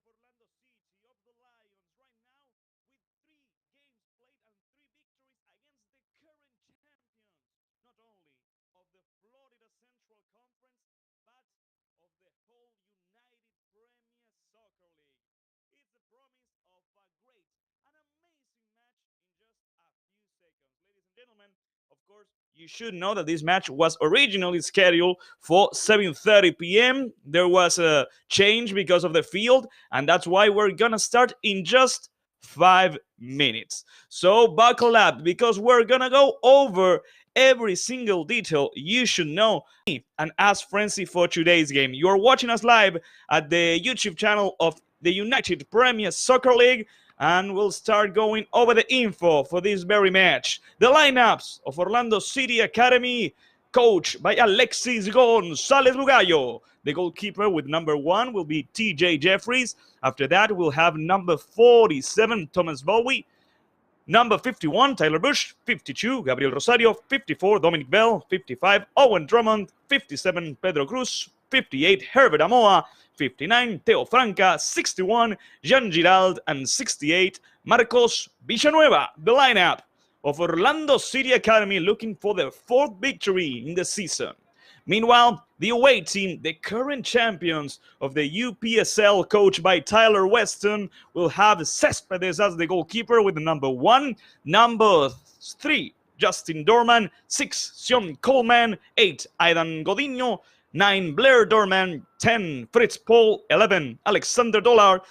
Orlando City, of the Lions, right now with 3 games played and 3 victories against the current champions, not only of the Florida Central Conference, but of the whole United Premier Soccer League. It's the promise of a great and amazing match in just a few seconds. Ladies and gentlemen, of course, you should know that this match was originally scheduled for 7:30 p.m. There was a change because of the field, and that's why we're gonna start in just 5 minutes. So buckle up because we're gonna go over every single detail you should know and ask Frenzi for today's game. You're watching us live at the YouTube channel of the United Premier Soccer League, and we'll start going over the info for this very match. The lineups of Orlando City Academy, coached by Alexis Gonzalez Lugallo. The goalkeeper with number 1 will be TJ Jeffries. After that, we'll have number 47, Thomas Bowie. Number 51, Tyler Bush. 52, Gabriel Rosario. 54, Dominic Bell. 55, Owen Drummond. 57, Pedro Cruz. 58, Herbert Amoa. 59, Teo Franca. 61, Jean Girald. And 68, Marcos Villanueva. The lineup of Orlando City Academy looking for their 4th victory in the season. Meanwhile, the away team, the current champions of the UPSL, coached by Tyler Weston, will have Cespedes as the goalkeeper with the number 1, number 3, Justin Dorman, 6, Sion Coleman, 8, Aidan Godinho, 9, Blair Dorman, 10, Fritz Paul, 11, Alexander Dollar,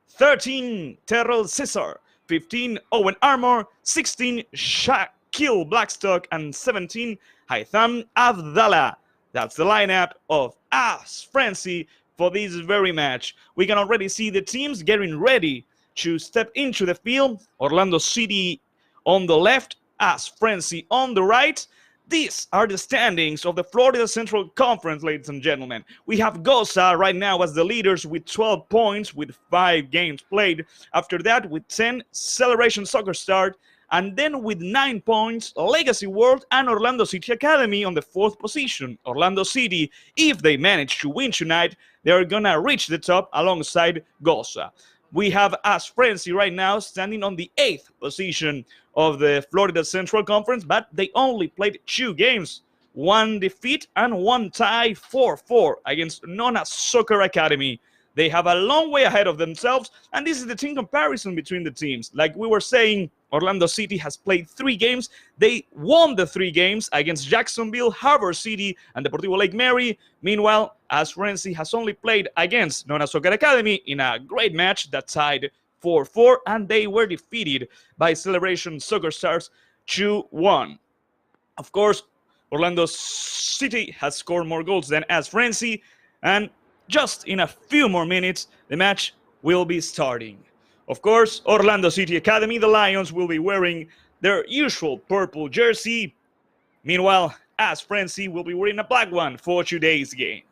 13, Terrell Cesar, 15, Owen Armour, 16, Shaquille Blackstock, and 17, Haitham Abdallah. That's the lineup of us, Frenzy, for this very match. We can already see the teams getting ready to step into the field. Orlando City on the left, us, Frenzy on the right. These are the standings of the Florida Central Conference, ladies and gentlemen. We have Goza right now as the leaders with 12 points with 5 games played. After that, with 10, Celebration Soccer Start. And then with 9 points, Legacy World and Orlando City Academy on the 4th position. Orlando City, if they manage to win tonight, they're gonna reach the top alongside Goza. We have as Frenzy right now standing on the 8th position of the Florida Central Conference, but they only played 2 games. 1 defeat and 1 tie, 4-4 against Nona Soccer Academy. They have a long way ahead of themselves, and this is the team comparison between the teams. Like we were saying, Orlando City has played 3 games. They won the 3 games against Jacksonville, Harbor City, and Deportivo Lake Mary. Meanwhile, as Frenzy has only played against Nona Soccer Academy in a great match that tied 4-4, and they were defeated by Celebration Soccer Stars 2-1. Of course, Orlando City has scored more goals than as Frenzy, and just in a few more minutes, the match will be starting. Of course, Orlando City Academy, the Lions, will be wearing their usual purple jersey. Meanwhile, as Frenzy will be wearing a black one for today's game.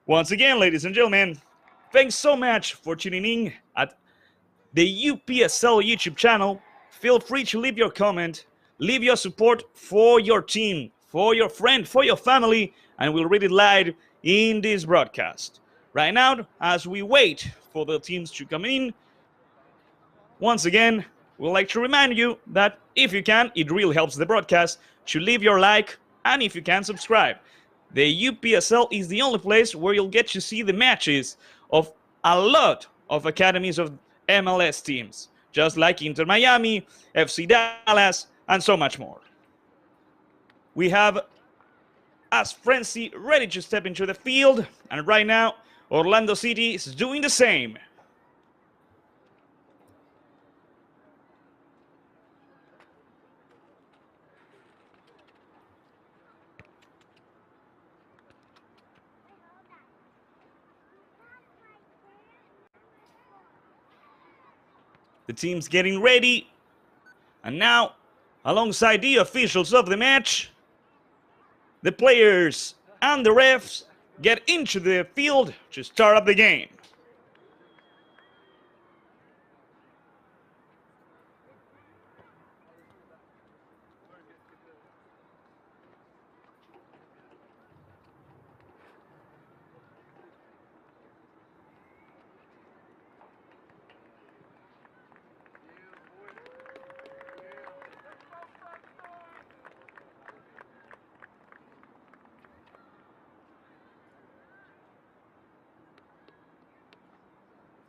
Once again, ladies and gentlemen, thanks so much for tuning in at the UPSL YouTube channel. Feel free to leave your comment, leave your support for your team, for your friend, for your family, and we'll read it live in this broadcast. Right now, as we wait for the teams to come in, once again, we'd like to remind you that if you can, it really helps the broadcast, to leave your like, and if you can, subscribe. The UPSL is the only place where you'll get to see the matches of a lot of academies of MLS teams, just like Inter Miami, FC Dallas, and so much more. We have as Frenzy ready to step into the field, and right now, Orlando City is doing the same. The team's getting ready, and now, alongside the officials of the match, the players and the refs get into the field to start up the game.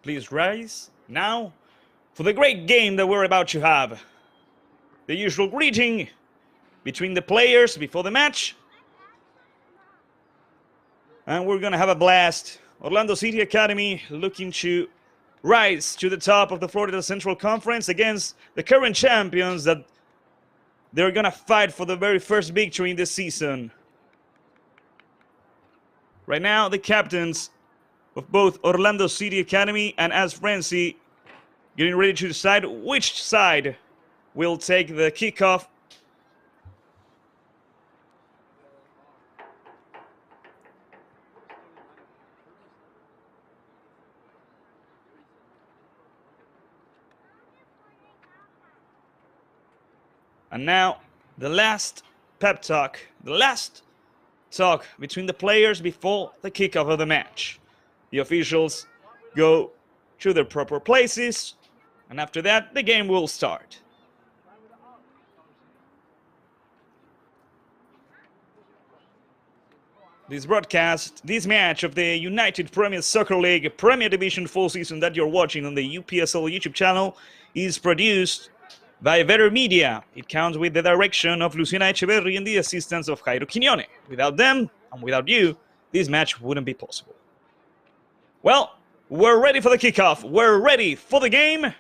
Please rise now for the great game that we're about to have. The usual greeting between the players before the match. And we're going to have a blast. Orlando City Academy looking to rise to the top of the Florida Central Conference against the current champions that they're going to fight for the very first victory in this season. Right now, the captains of both Orlando City Academy and AS Frenzi getting ready to decide which side will take the kickoff. And now, the last pep talk, the last talk between the players before the kickoff of the match. The officials go to their proper places, and after that, the game will start. This broadcast, this match of the United Premier Soccer League Premier Division full season that you're watching on the UPSL YouTube channel is produced by Better Media. It counts with the direction of Luciana Echeverri and the assistance of Jairo Quiñone. Without them, and without you, this match wouldn't be possible. Well, we're ready for the kickoff. We're ready for the game.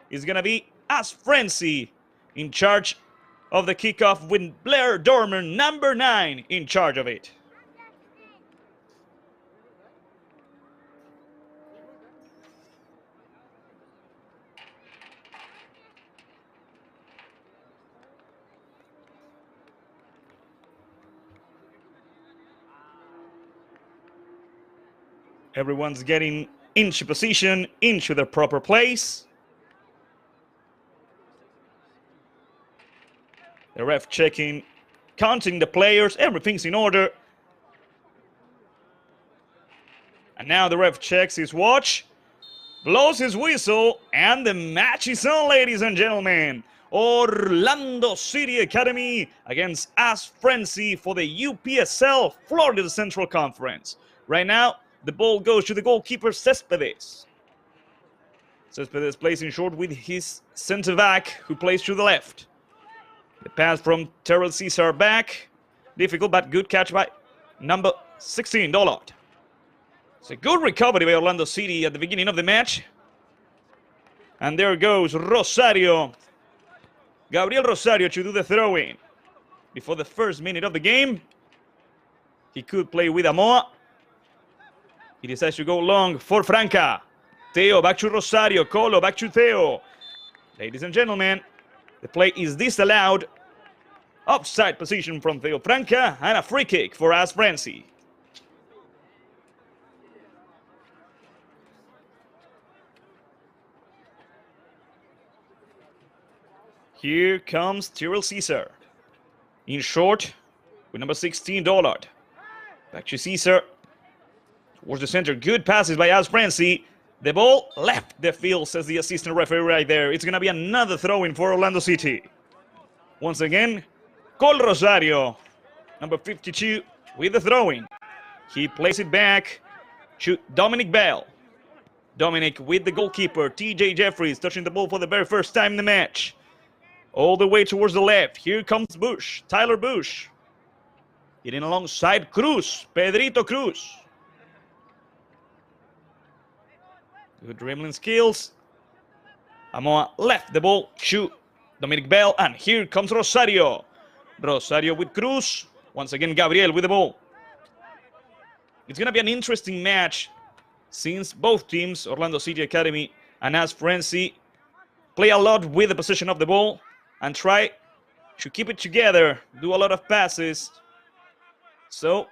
It's going to be AS Frenzi in charge of the kickoff with Blair Dormer, number 9, in charge of it. Everyone's getting into position, into their proper place. The ref checking, counting the players, everything's in order. And now the ref checks his watch, blows his whistle, and the match is on, ladies and gentlemen. Orlando City Academy against AS Frenzi for the UPSL Florida Central Conference. Right now, the ball goes to the goalkeeper, Cespedes. Cespedes plays in short with his center back, who plays to the left. The pass from Terrell Cesar back. Difficult, but good catch by number 16, Dollard. It's a good recovery by Orlando City at the beginning of the match. And there goes Rosario. Gabriel Rosario to do the throw-in. Before the first minute of the game, he could play with Amoa. He decides to go long for Franca. Theo back to Rosario. Colo back to Theo. Ladies and gentlemen, the play is disallowed. Offside position from Theo Franca and a free kick for AS Frenzi. Here comes Terrell Cesar. In short, with number 16, Dollard. Back to Cesar. Towards the center. Good passes by AS Frenzi. The ball left the field, says the assistant referee right there. It's going to be another throw-in for Orlando City. Once again, Col Rosario, number 52, with the throw-in. He plays it back to Dominic Bell. Dominic with the goalkeeper, TJ Jeffries, touching the ball for the very first time in the match. All the way towards the left. Here comes Bush, Tyler Bush. Hitting alongside Cruz, Pedrito Cruz. Good dribbling skills. Amoa left the ball to Dominic Bell, and here comes Rosario. Rosario with Cruz. Once again, Gabriel with the ball. It's going to be an interesting match since both teams, Orlando City Academy and AS Frenzi, play a lot with the possession of the ball and try to keep it together, do a lot of passes. So,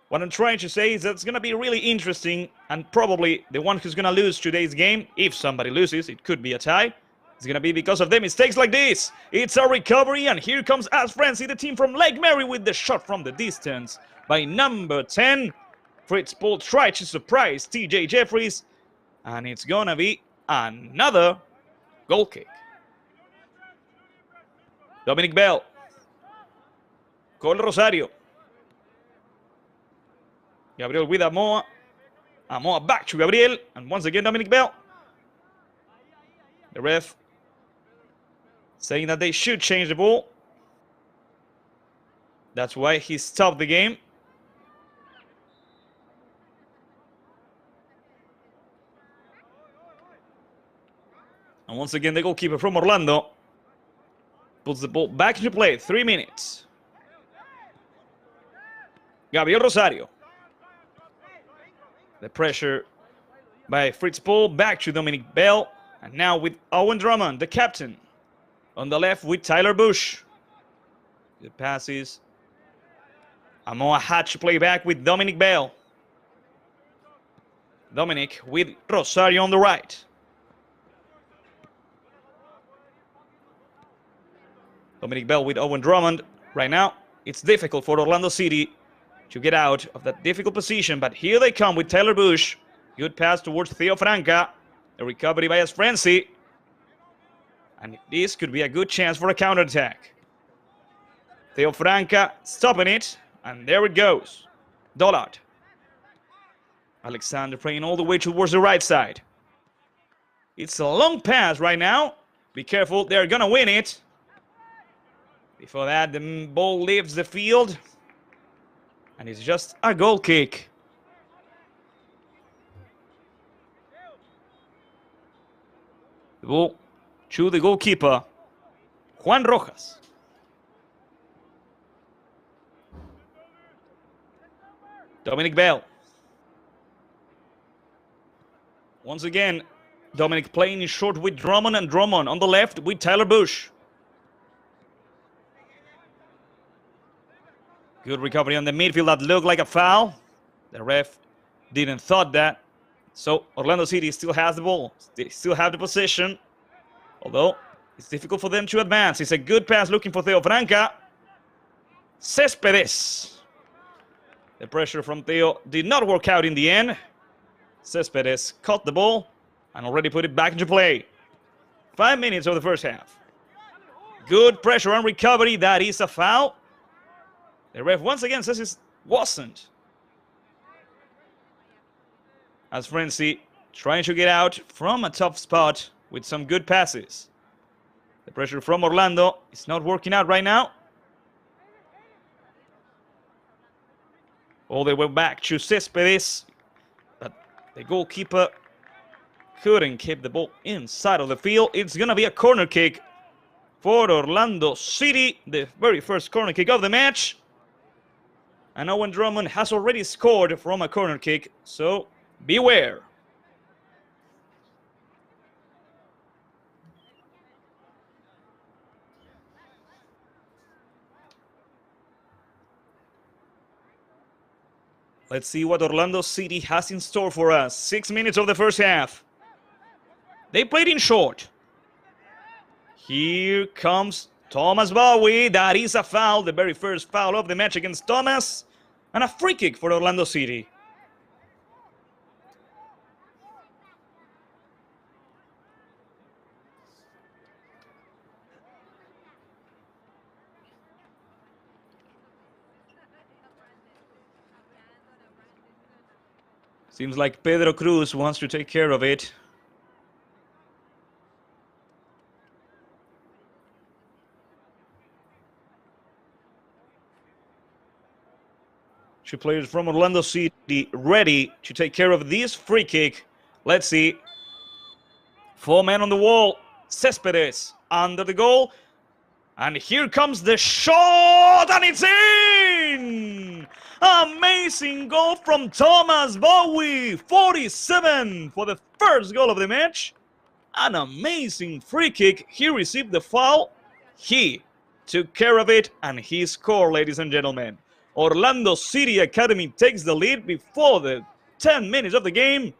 what I'm trying to say is that it's going to be really interesting, and probably the one who's going to lose today's game, if somebody loses, it could be a tie, it's going to be because of the mistakes like this. It's a recovery, and here comes AS Frenzi, the team from Lake Mary, with the shot from the distance by number 10. Fritz Paul tried to surprise TJ Jeffries, and it's going to be another goal kick. Dominic Bell. Col Rosario. Gabriel with Amoa. Amoa back to Gabriel, and once again Dominic Bell. The ref saying that they should change the ball. That's why he stopped the game. And once again, the goalkeeper from Orlando puts the ball back into play. 3 minutes. Gabriel Rosario. The pressure by Fritz Paul back to Dominic Bell. And now with Owen Drummond, the captain. On the left with Tyler Bush. The passes. Amoa Hatch play back with Dominic Bell. Dominic with Rosario on the right. Dominic Bell with Owen Drummond. Right now, it's difficult for Orlando City to get out of that difficult position, but here they come with Tyler Bush. Good pass towards Theo Franca. The recovery by Frenzi. And this could be a good chance for a counterattack. Theo Franca stopping it, and there it goes. Dollard. Alexander playing all the way towards the right side. It's a long pass right now. Be careful, they're gonna win it. Before that, the ball leaves the field. And it's just a goal kick. The ball to the goalkeeper, Juan Rojas. Dominic Bell. Once again, Dominic playing in short with Drummond, and Drummond on the left with Tyler Bush. Good recovery on the midfield that looked like a foul. The ref didn't thought that. So Orlando City still has the ball. They still have the possession. Although it's difficult for them to advance. It's a good pass looking for Theo Franca. Cespedes. The pressure from Theo did not work out in the end. Cespedes caught the ball and already put it back into play. 5 minutes of the first half. Good pressure and recovery. That is a foul. The ref once again says it wasn't. As Frenzi trying to get out from a tough spot with some good passes. The pressure from Orlando is not working out right now. All the way back to Cespedes. But the goalkeeper couldn't keep the ball inside of the field. It's going to be a corner kick for Orlando City. The very first corner kick of the match. And Owen Drummond has already scored from a corner kick, so beware. Let's see what Orlando City has in store for us. 6 minutes of the first half. They played in short. Here comes Thomas Bowie. That is a foul, the very first foul of the match against Thomas. And a free kick for Orlando City. Seems like Pedro Cruz wants to take care of it. Two players from Orlando City ready to take care of this free kick. Let's see. 4 men on the wall. Cespedes under the goal. And here comes the shot, and it's in! Amazing goal from Thomas Bowie. 47 for the first goal of the match. An amazing free kick. He received the foul. He took care of it, and he scored, ladies and gentlemen. Orlando City Academy takes the lead before the 10 minutes of the game.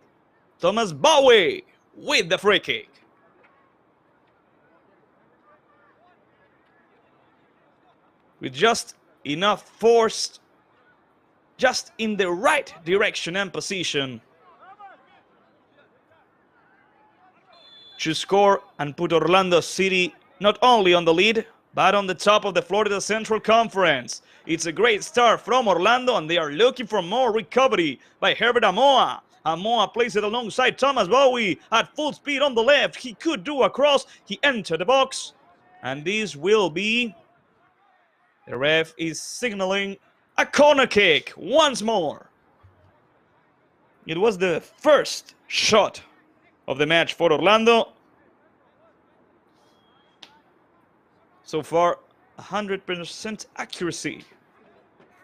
Thomas Bowie with the free kick. With just enough force, just in the right direction and position to score and put Orlando City not only on the lead, but on the top of the Florida Central Conference. It's a great start from Orlando, and they are looking for more recovery by Herbert Amoa. Amoa plays it alongside Thomas Bowie at full speed on the left. He could do a cross. He entered the box. And this will be... The ref is signaling a corner kick once more. It was the first shot of the match for Orlando. So far, 100% accuracy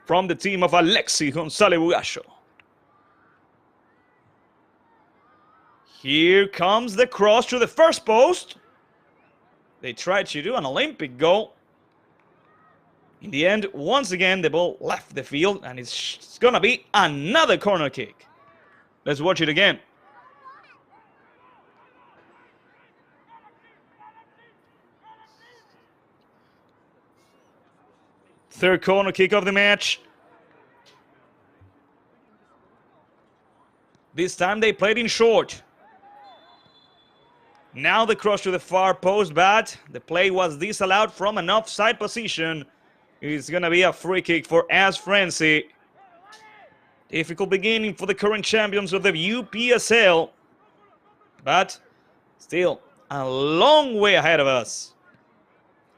from the team of Alexi González Bugallo. Here comes the cross to the first post. They tried to do an Olympic goal. In the end, once again, the ball left the field, and it's gonna be another corner kick. Let's watch it again. Third corner kick of the match. This time they played in short. Now the cross to the far post, but the play was disallowed from an offside position. It's gonna be a free kick for AS Frenzi. Difficult beginning for the current champions of the UPSL, but still a long way ahead of us.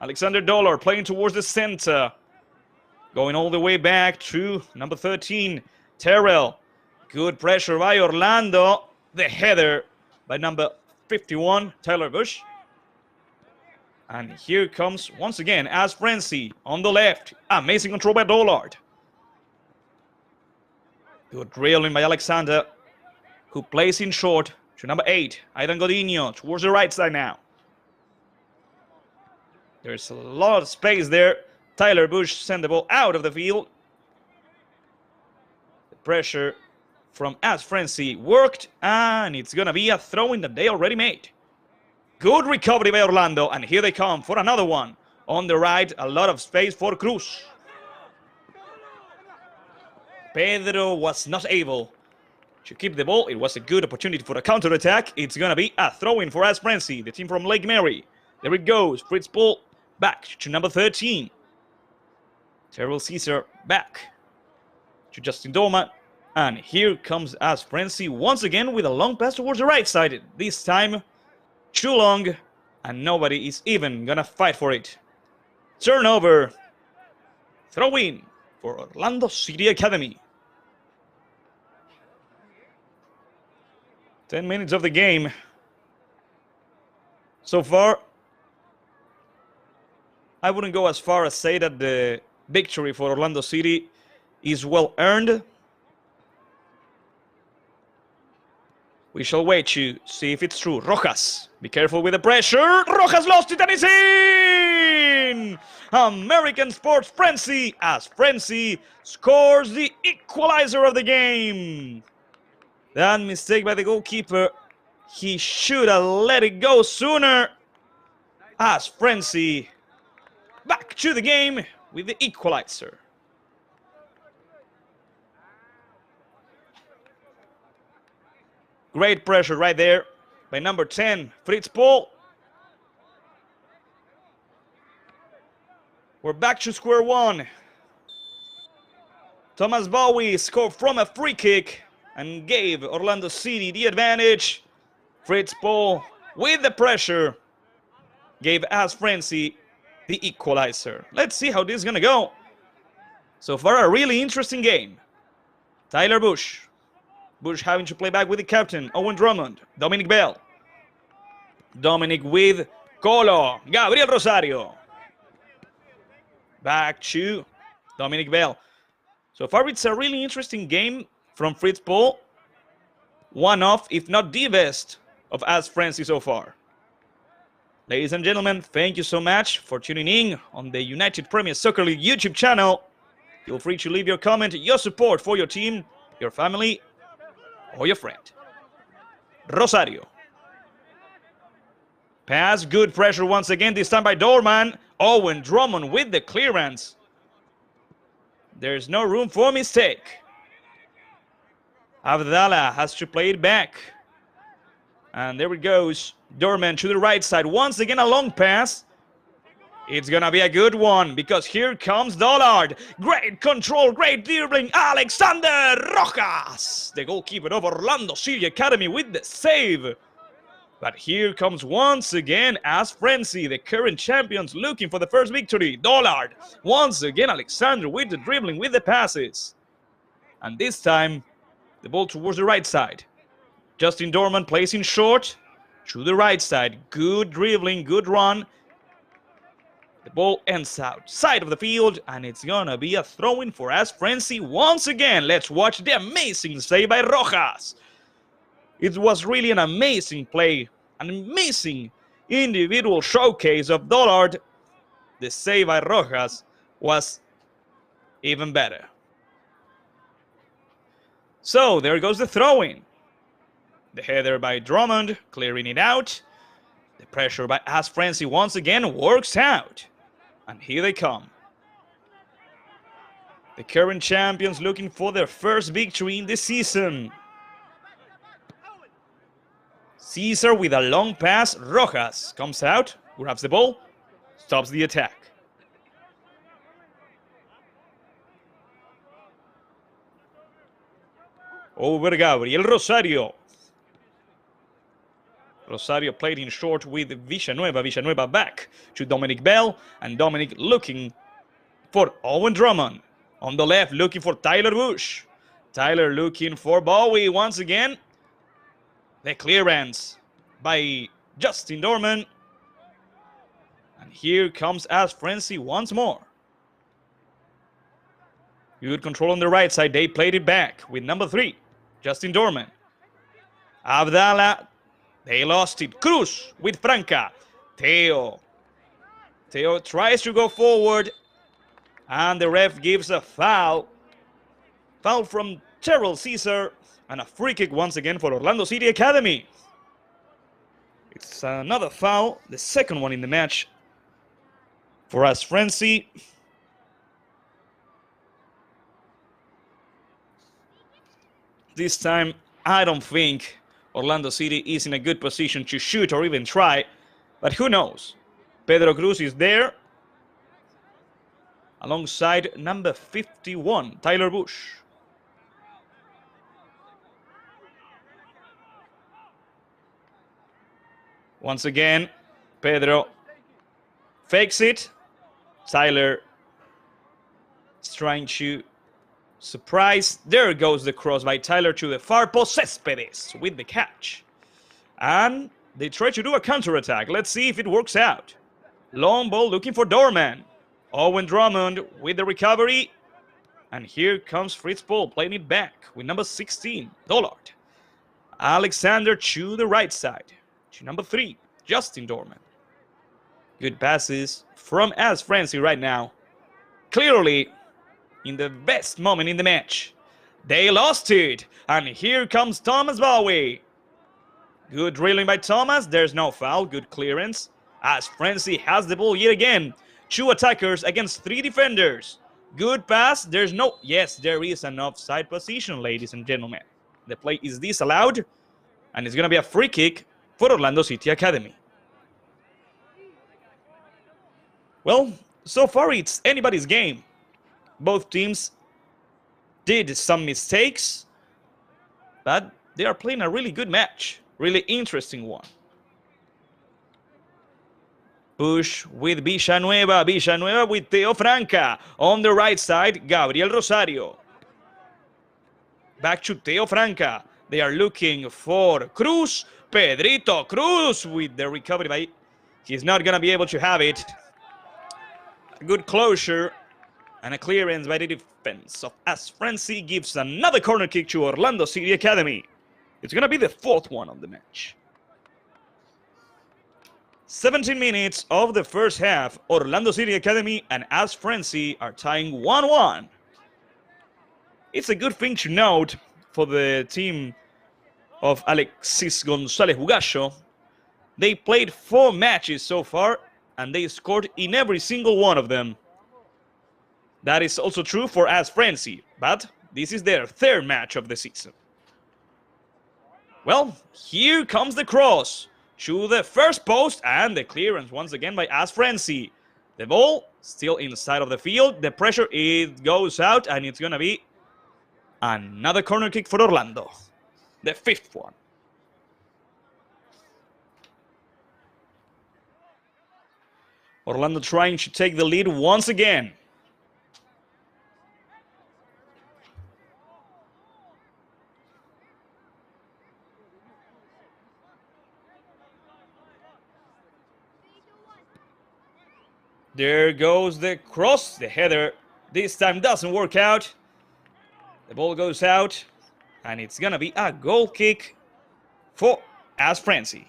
Alexander Dollar playing towards the center, going all the way back to number 13, Terrell. Good pressure by Orlando. The header by number 51, Tyler Bush. And here comes, once again, AS Frenzi on the left. Amazing control by Dollard. Good dribbling by Alexander, who plays in short to number 8, Aidan Godinho, towards the right side now. There's a lot of space there. Tyler Bush sent the ball out of the field. The pressure from AS Frenzi worked, and it's gonna be a throw-in that they already made. Good recovery by Orlando, and here they come for another one. On the right, a lot of space for Cruz. Pedro was not able to keep the ball. It was a good opportunity for a counter-attack. It's gonna be a throw-in for AS Frenzi, the team from Lake Mary. There it goes. Fritz ball back to number 13. Terrell Caesar back to Justin Dorman. And here comes AS Frenzi once again with a long pass towards the right side. This time, too long, and nobody is even gonna fight for it. Turnover. Throw-in for Orlando City Academy. 10 minutes of the game. So far, I wouldn't go as far as say that the victory for Orlando City is well earned. We shall wait to see if it's true. Rojas, be careful with the pressure. Rojas lost it and it's in! American Sports Frenzy, AS Frenzi scores the equalizer of the game. That mistake by the goalkeeper. He should have let it go sooner. AS Frenzi back to the game with the equalizer. Great pressure right there by number 10, Fritz Paul. We're back to square one. Thomas Bowie scored from a free kick and gave Orlando City the advantage. Fritz Paul with the pressure gave AS Frenzi the equalizer. Let's see how this is gonna go. So far, a really interesting game. Tyler Bush. Bush having to play back with the captain, Owen Drummond. Dominic Bell. Dominic with Colo. Gabriel Rosario. Back to Dominic Bell. So far, it's a really interesting game from Fritz Paul. One of, if not the best, of AS Frenzi so far. Ladies and gentlemen, thank you so much for tuning in on the United Premier Soccer League YouTube channel. Feel free to leave your comment, your support for your team, your family, or your friend. Rosario. Pass, good pressure once again, this time by Dorman. Owen Drummond with the clearance. There's no room for mistake. Abdallah has to play it back. And there it goes. Dorman to the right side. Once again, a long pass. It's gonna be a good one because here comes Dollard. Great control, great dribbling. Alexander Rojas, the goalkeeper of Orlando City Academy, with the save. But here comes once again as Frenzi, the current champions, looking for the first victory. Dollard, once again Alexander with the dribbling, with the passes. And this time, the ball towards the right side. Justin Dorman placing short to the right side. Good dribbling, good run. The ball ends outside of the field, and it's gonna be a throw-in for AS Frenzy once again. Let's watch the amazing save by Rojas. It was really an amazing play, an amazing individual showcase of Dollard. The save by Rojas was even better. So there goes the throw-in. The header by Drummond, clearing it out. The pressure by AS Frenzy once again works out. And here they come. The current champions looking for their first victory in the season. Caesar with a long pass. Rojas comes out, grabs the ball, stops the attack. Over Gabriel Rosario. Rosario played in short with Villanueva. Villanueva back to Dominic Bell, and Dominic looking for Owen Drummond. On the left, looking for Tyler Bush. Tyler looking for Bowie once again. The clearance by Justin Dorman. And here comes AS Frenzy once more. Good control on the right side. They played it back with number 3, Justin Dorman. Abdallah. They lost it. Cruz with Franca. Teo tries to go forward. And the ref gives a foul. Foul from Terrell Caesar. And a free kick once again for Orlando City Academy. It's another foul. The second one in the match for AS Frenzy. This time, I don't think Orlando City is in a good position to shoot or even try, but who knows? Pedro Cruz is there alongside number 51, Tyler Bush. Once again, Pedro fakes it. Tyler is trying to surprise. There goes the cross by Tyler to the far post. Cespedes with the catch. And they try to do a counterattack. Let's see if it works out. Long ball looking for Dorman. Owen Drummond with the recovery. And here comes Fritz Paul playing it back with number 16, Dollard. Alexander to the right side. To number 3, Justin Dorman. Good passes from AS Frenzy right now. Clearly, in the best moment in the match. They lost it. And here comes Thomas Bowie. Good drilling by Thomas. There's no foul. Good clearance. AS Frenzy has the ball yet again. 2 attackers against 3 defenders. Good pass. There's no... Yes, there is an offside position, ladies and gentlemen. The play is disallowed. And it's going to be a free kick for Orlando City Academy. Well, so far it's anybody's game. Both teams did some mistakes, but they are playing a really good match. Really interesting one. Bush with Villanueva. Villanueva with Teo Franca. On the right side, Gabriel Rosario. Back to Teo Franca. They are looking for Cruz. Pedrito Cruz with the recovery by... He's not going to be able to have it. Good closure. And a clearance by the defense of AS Frenzy gives another corner kick to Orlando City Academy. It's going to be the 4th one of the match. 17 minutes of the first half. Orlando City Academy and AS Frenzy are tying 1-1. It's a good thing to note for the team of Alexis Gonzalez Bugallo. They played 4 matches so far, and they scored in every single one of them. That is also true for AS Frenzy, but this is their 3rd match of the season. Well, here comes the cross to the first post, and the clearance once again by AS Frenzy. The ball still inside of the field. The pressure, it goes out, and it's going to be another corner kick for Orlando. The 5th one. Orlando trying to take the lead once again. There goes the cross, the header. This time doesn't work out. The ball goes out, and it's gonna be a goal kick for Frenzi.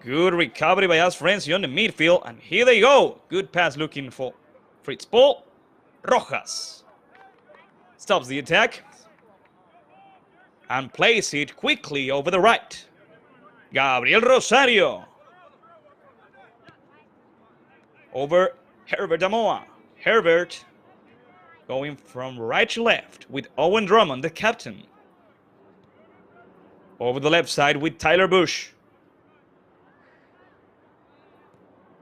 Good recovery by Frenzi on the midfield, and here they go. Good pass looking for Fritz Paul. Rojas stops the attack and plays it quickly over the right. Gabriel Rosario over Herbert Amoa. Herbert going from right to left with Owen Drummond, the captain. Over the left side with Tyler Bush.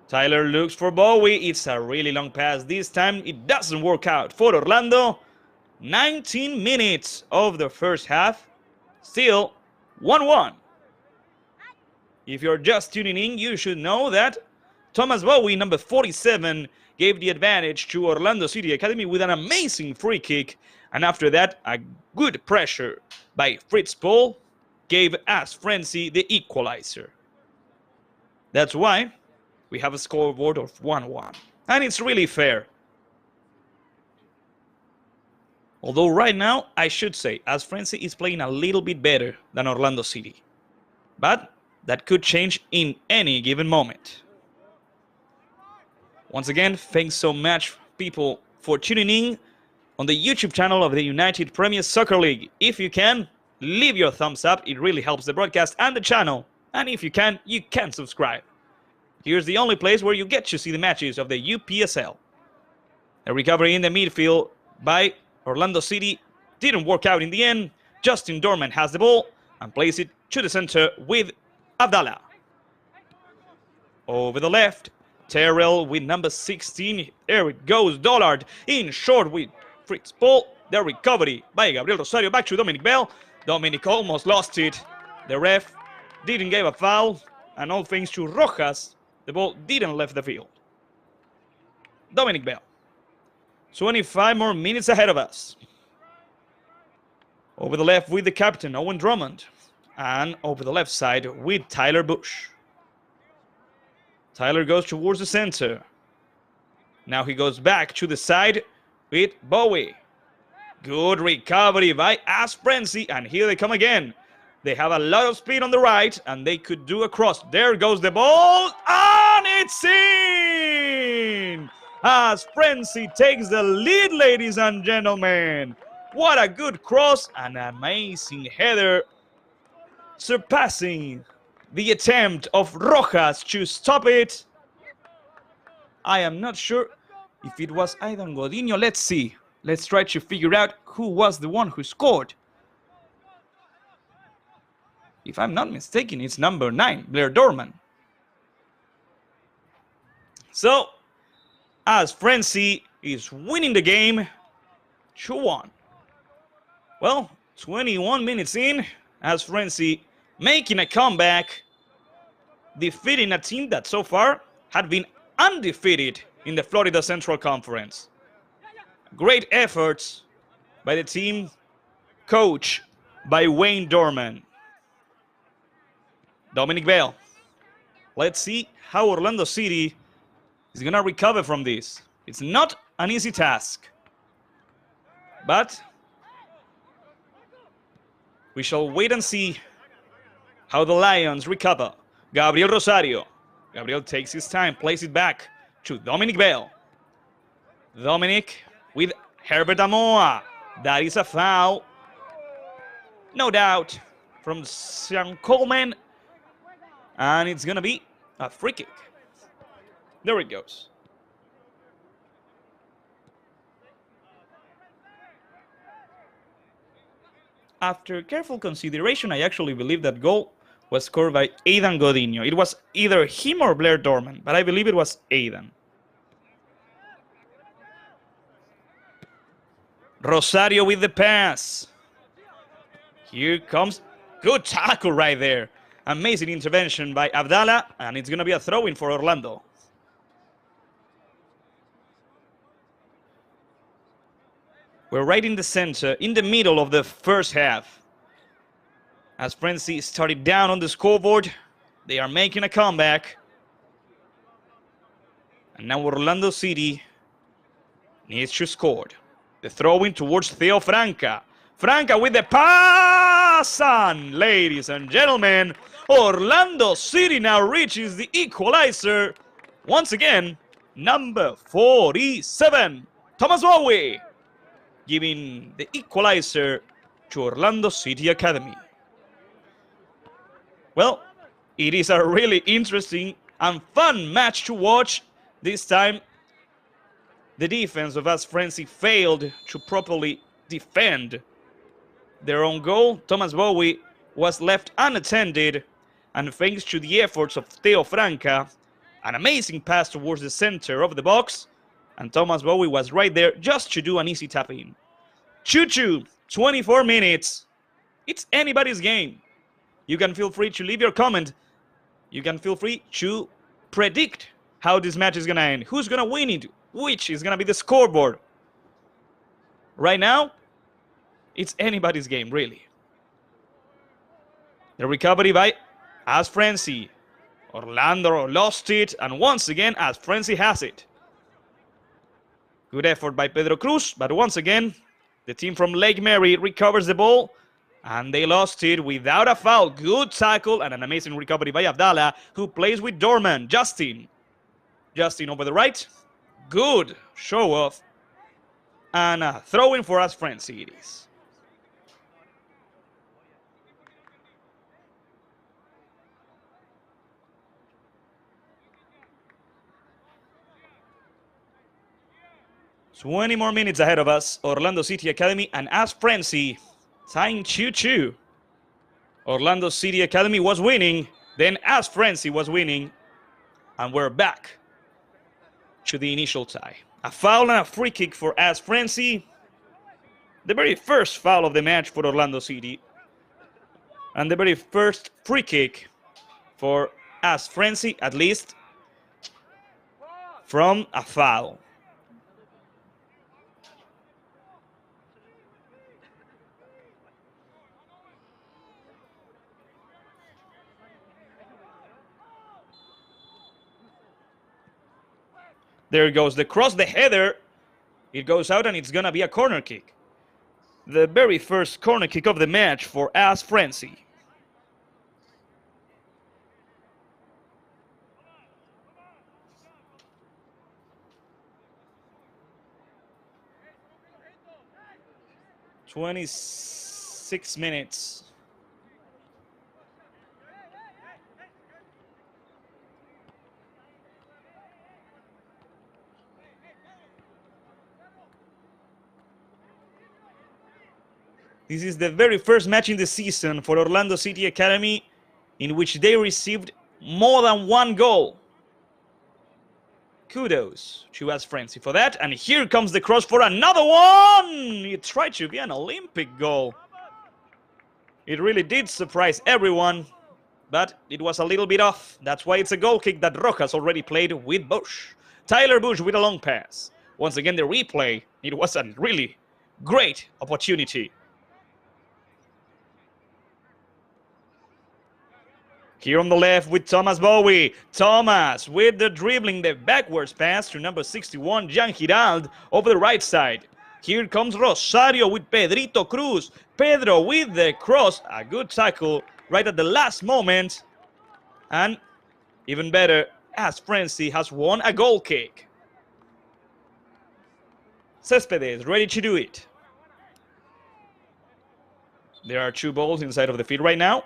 Tyler looks for Bowie. It's a really long pass. This time it doesn't work out for Orlando. 19 minutes of the first half. Still 1-1. If you're just tuning in, you should know that Thomas Bowie, number 47, gave the advantage to Orlando City Academy with an amazing free kick. And after that, a good pressure by Fritz Paul gave Frenzi the equalizer. That's why we have a scoreboard of 1-1. And it's really fair. Although right now, I should say, Frenzi is playing a little bit better than Orlando City. But that could change in any given moment. Once again, thanks so much, people, for tuning in on the YouTube channel of the United Premier Soccer League. If you can, leave your thumbs up. It really helps the broadcast and the channel. And if you can subscribe. Here's the only place where you get to see the matches of the UPSL. A recovery in the midfield by Orlando City didn't work out in the end. Justin Dorman has the ball and plays it to the center with Abdallah. Over the left, Terrell with number 16. There it goes, Dollard in short with Fritz Paul. The recovery by Gabriel Rosario back to Dominic Bell. Dominic almost lost it. The ref didn't give a foul, and all thanks to Rojas, the ball didn't leave the field. Dominic Bell. 25 more minutes ahead of us. Over the left with the captain, Owen Drummond. And over the left side with Tyler Bush. Tyler goes towards the center. Now he goes back to the side with Bowie. Good recovery by Frenzi, and here they come again. They have a lot of speed on the right, and they could do a cross. There goes the ball, and it's in! Frenzi takes the lead, ladies and gentlemen. What a good cross, an amazing header, surpassing the attempt of Rojas to stop it. I am not sure if it was Aidan Godinho. Let's see. Let's try to figure out who was the one who scored. If I'm not mistaken, it's number 9, Blair Dorman. So, Frenzi is winning the game 2-1. Well, 21 minutes in, Frenzi making a comeback, defeating a team that so far had been undefeated in the Florida Central Conference. Great efforts by the team coached by Wayne Dorman. Dominic Bell. Let's see how Orlando City is going to recover from this. It's not an easy task, but we shall wait and see how the Lions recover. Gabriel Rosario. Gabriel takes his time, plays it back to Dominic Bell. Dominic with Herbert Amoa. That is a foul. No doubt from Sean Coleman. And it's going to be a free kick. There it goes. After careful consideration, I actually believe that goal was scored by Aidan Godinho. It was either him or Blair Dorman, but I believe it was Aidan. Rosario with the pass. Here comes good tackle right there. Amazing intervention by Abdallah, and it's going to be a throw-in for Orlando. We're right in the center, in the middle of the first half. As Frenzi started down on the scoreboard, they are making a comeback. And now Orlando City needs to score. The throw-in towards Theo Franca. Franca with the pass, and ladies and gentlemen, Orlando City now reaches the equalizer. Once again, number 47, Thomas Bowie, giving the equalizer to Orlando City Academy. Well, it is a really interesting and fun match to watch. This time, the defense of AS Frenzy failed to properly defend their own goal. Thomas Bowie was left unattended, and thanks to the efforts of Theo Franca, an amazing pass towards the center of the box, and Thomas Bowie was right there just to do an easy tap in. 2-2, 24 minutes. It's anybody's game. You can feel free to leave your comment. You can feel free to predict how this match is going to end. Who's going to win it? Which is going to be the scoreboard? Right now, it's anybody's game, really. The recovery by AS Frenzy. Orlando lost it, and once again, AS Frenzy has it. Good effort by Pedro Cruz, but once again, the team from Lake Mary recovers the ball, and they lost it without a foul. Good tackle and an amazing recovery by Abdallah, who plays with Dorman. Justin over the right. Good show off. And a throw-in for AS Frenzy it is. "20 more minutes ahead of us. Orlando City Academy and AS Frenzy tying 2-2. Orlando City Academy was winning, then AS Frenzy was winning, and we're back to the initial tie. A foul and a free kick for AS Frenzy. The very first foul of the match for Orlando City. And the very first free kick for AS Frenzy, at least from a foul. There goes the cross, the header. It goes out and it's going to be a corner kick. The very first corner kick of the match for AS Frenzy. "26 minutes. This is the very first match in the season for Orlando City Academy in which they received more than one goal. Kudos to AS Frenzy for that. And here comes the cross for another one. It tried to be an Olympic goal. It really did surprise everyone, but it was a little bit off. That's why it's a goal kick that Rojas already played with Bush. Tyler Bush with a long pass. Once again, the replay. It was a really great opportunity. Here on the left with Thomas Bowie. Thomas with the dribbling, the backwards pass to number 61, Jan Girald, over the right side. Here comes Rosario with Pedrito Cruz. Pedro with the cross. A good tackle right at the last moment. And even better, AS Frenzy has won a goal kick. Cespedes ready to do it. There are two balls inside of the field right now.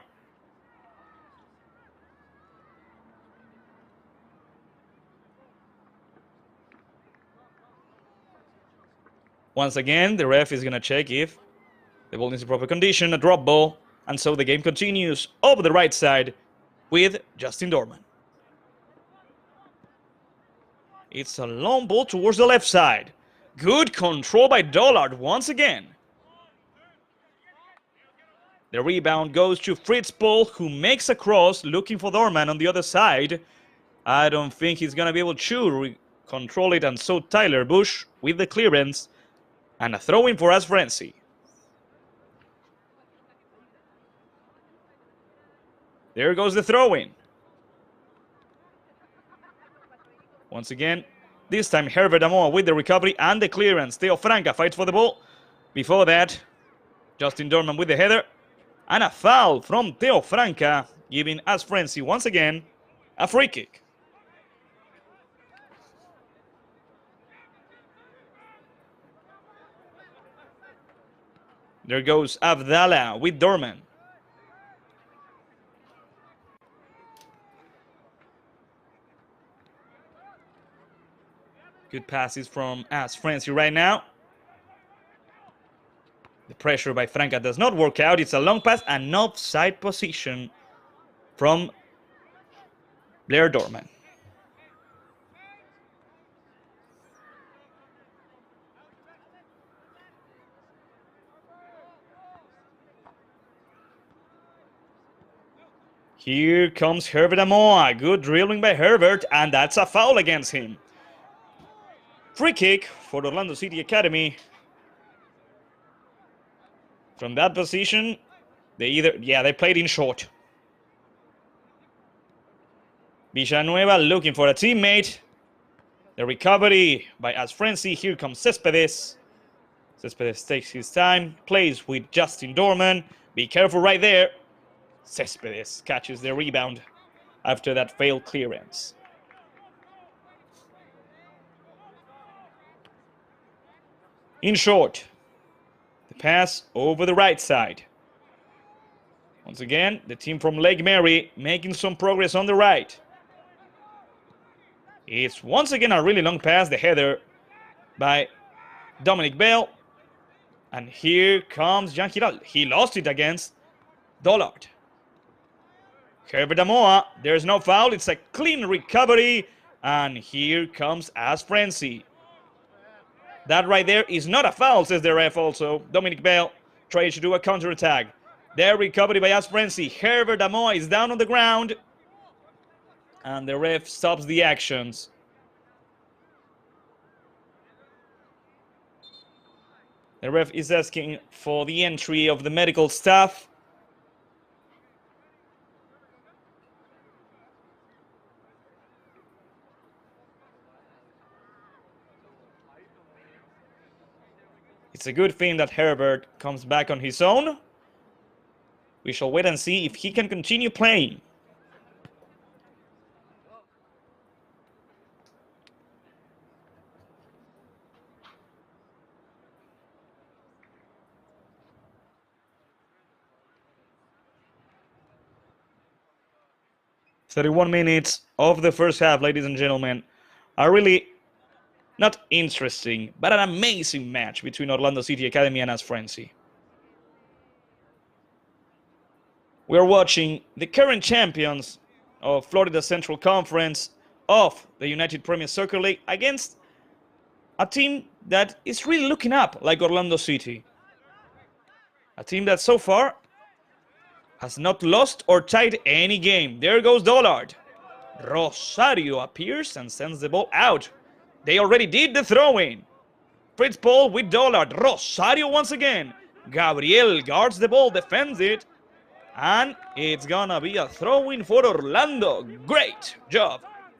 Once again, the ref is going to check if The ball is in proper condition, a drop ball, and so the game continues over the right side with Justin Dorman. It's a long ball towards the left side. Good control by Dollard once again. The rebound goes to Fritz Paul, who makes a cross looking for Dorman on the other side. I don't think he's going to be able to control it, and so Tyler Bush with the clearance and a throw-in for us, Frenzi. There goes the throw-in. Once again, this time Herbert Amoa with the recovery and the clearance. Theo Franca fights for the ball. Before that, Justin Dorman with the header. And a foul from Theo Franca, giving us Frenzi once again a free kick. There goes Abdallah with Dorman. Good passes from us Frenzi right now. The pressure by Franca does not work out. It's a long pass and offside position from Blair Dorman. Here comes Herbert Amoa. Good dribbling by Herbert, and that's a foul against him. Free kick for the Orlando City Academy. From that position, they played in short. Villanueva looking for a teammate. The recovery by Frenzi. Here comes Cespedes. Cespedes takes his time, plays with Justin Dorman. Be careful right there. Cespedes catches the rebound after that failed clearance. In short, the pass over the right side. Once again, the team from Lake Mary making some progress on the right. It's once again a really long pass, the header by Dominic Bell. And here comes Jean Giral. He lost it against Dollard. Herbert Amoa, there's no foul. It's a clean recovery. And here comes Frenzi. That right there is not a foul, says the ref also. Dominic Bell tries to do a counterattack. Their recovery by Frenzi. Herbert Amoa is down on the ground. And the ref stops the actions. The ref is asking for the entry of the medical staff. It's a good thing that Herbert comes back on his own. We shall wait and see if he can continue playing. "31 minutes of the first half, ladies and gentlemen, are really not interesting, but an amazing match between Orlando City Academy and Frenzi. We are watching the current champions of Florida Central Conference of the United Premier Soccer League against a team that is really looking up like Orlando City. A team that so far has not lost or tied any game. There goes Dollard. Rosario appears and sends the ball out. They already did the throw-in. Fritz Paul with Dollard. Rosario once again. Gabriel guards the ball, defends it. And it's gonna be a throw-in for Orlando. Great job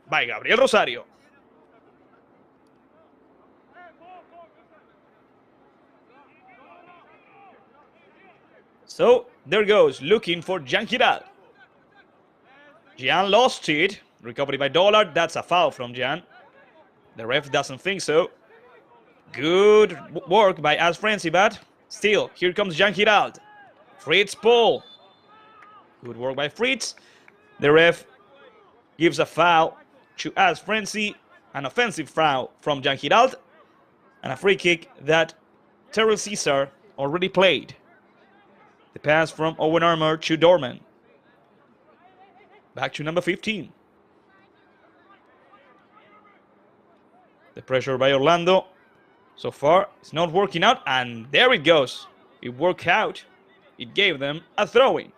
by Gabriel Rosario. So, there goes, looking for Jean Giral. Jean lost it. Recovery by Dollard. That's a foul from Jean. The ref doesn't think so. Good work by Frenzi, but still, here comes Jean Giral. Fritz Paul. Good work by Fritz. The ref gives a foul to Frenzi, an offensive foul from Jean Giral, and a free kick that Terrell Caesar already played. The pass from Owen Armour to Dorman. Back to number 15. The pressure by Orlando. So far, it's not working out, and there it goes. It worked out. It gave them a throw-in.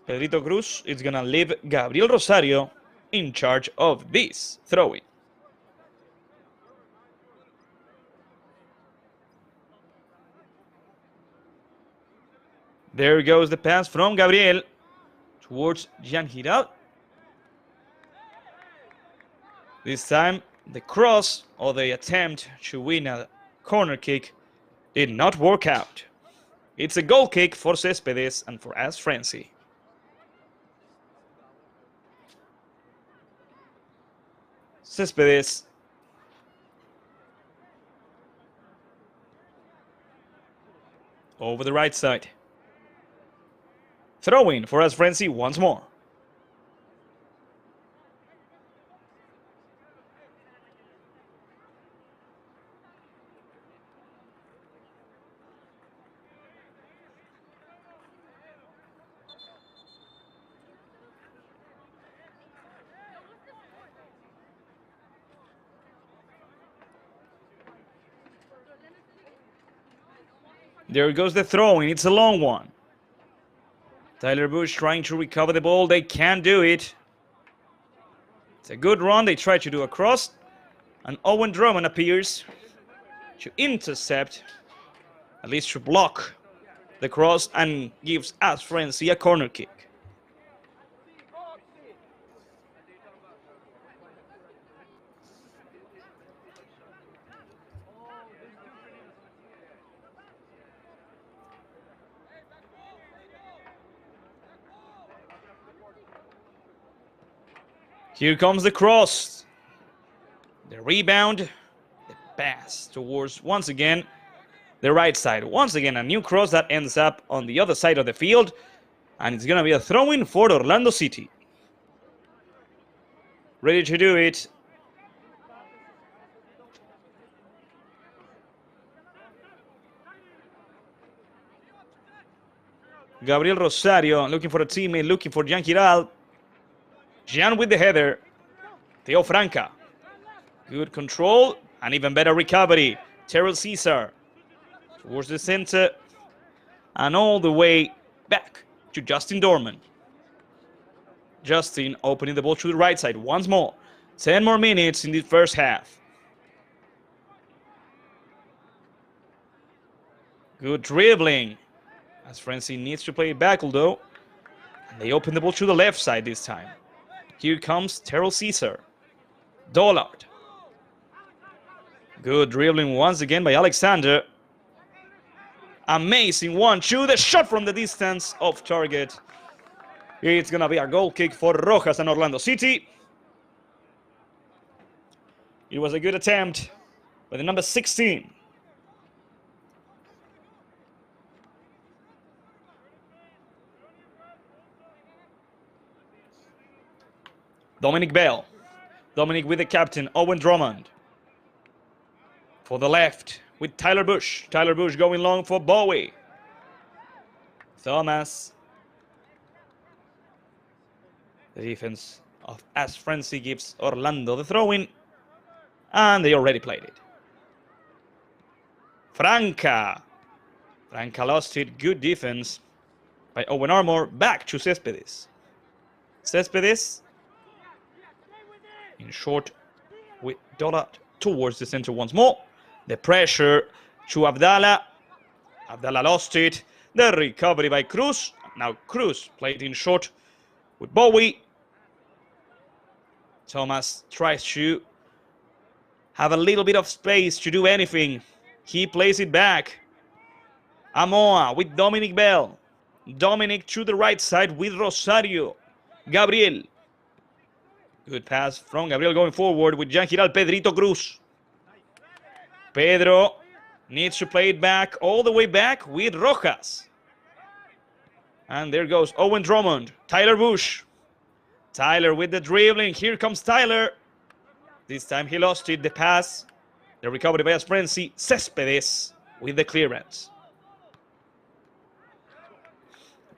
Pedrito Cruz is going to leave Gabriel Rosario in charge of this throw-in. There goes the pass from Gabriel towards Jean Giral. This time, the cross or the attempt to win a corner kick did not work out. It's a goal kick for Céspedes and for AS Frenzi. Céspedes over the right side. Throw-in for AS Frenzi once more. There goes the throw-in. It's a long one. Tyler Bush trying to recover the ball. They can't do it. It's a good run. They try to do a cross. And Owen Drummond appears to intercept, at least to block the cross, and gives AS Frenzi a corner kick. Here comes the cross. The rebound. The pass towards, once again, the right side. Once again, a new cross that ends up on the other side of the field. And it's going to be a throw-in for Orlando City. Ready to do it. Gabriel Rosario looking for a teammate, looking for Jean Giral. Jean with the header. Theo Franca. Good control and even better recovery. Terrell Caesar towards the center and all the way back to Justin Dorman. Justin opening the ball to the right side once more. 10 more minutes in the first half. Good dribbling. As Frenzi needs to play it back, although. And they open the ball to the left side this time. Here comes Terrell Caesar. Dollard. Good dribbling once again by Alexander. Amazing 1-2. The shot from the distance off target. It's going to be a goal kick for Rojas and Orlando City. It was a good attempt by the number 16. Dominic Bell. Dominic with the captain, Owen Drummond. For the left with Tyler Bush. Tyler Bush going long for Bowie. Thomas. The defense of AS Frenzi gives Orlando the throw-in. And they already played it. Franca. Franca lost it. Good defense by Owen Armour. Back to Céspedes. Céspedes in short with Dollard towards the center once more. The pressure to Abdallah. Abdallah lost it. The recovery by Cruz. Now Cruz played in short with Bowie. Thomas tries to have a little bit of space to do anything. He plays it back. Amoa with Dominic Bell. Dominic to the right side with Rosario. Gabriel. Good pass from Gabriel going forward with Jean Giral. Pedrito Cruz. Pedro needs to play it back, all the way back with Rojas. And there goes Owen Drummond. Tyler Bush. Tyler with the dribbling. Here comes Tyler. This time he lost it. The pass. The recovery by AS Frenzi. Céspedes with the clearance.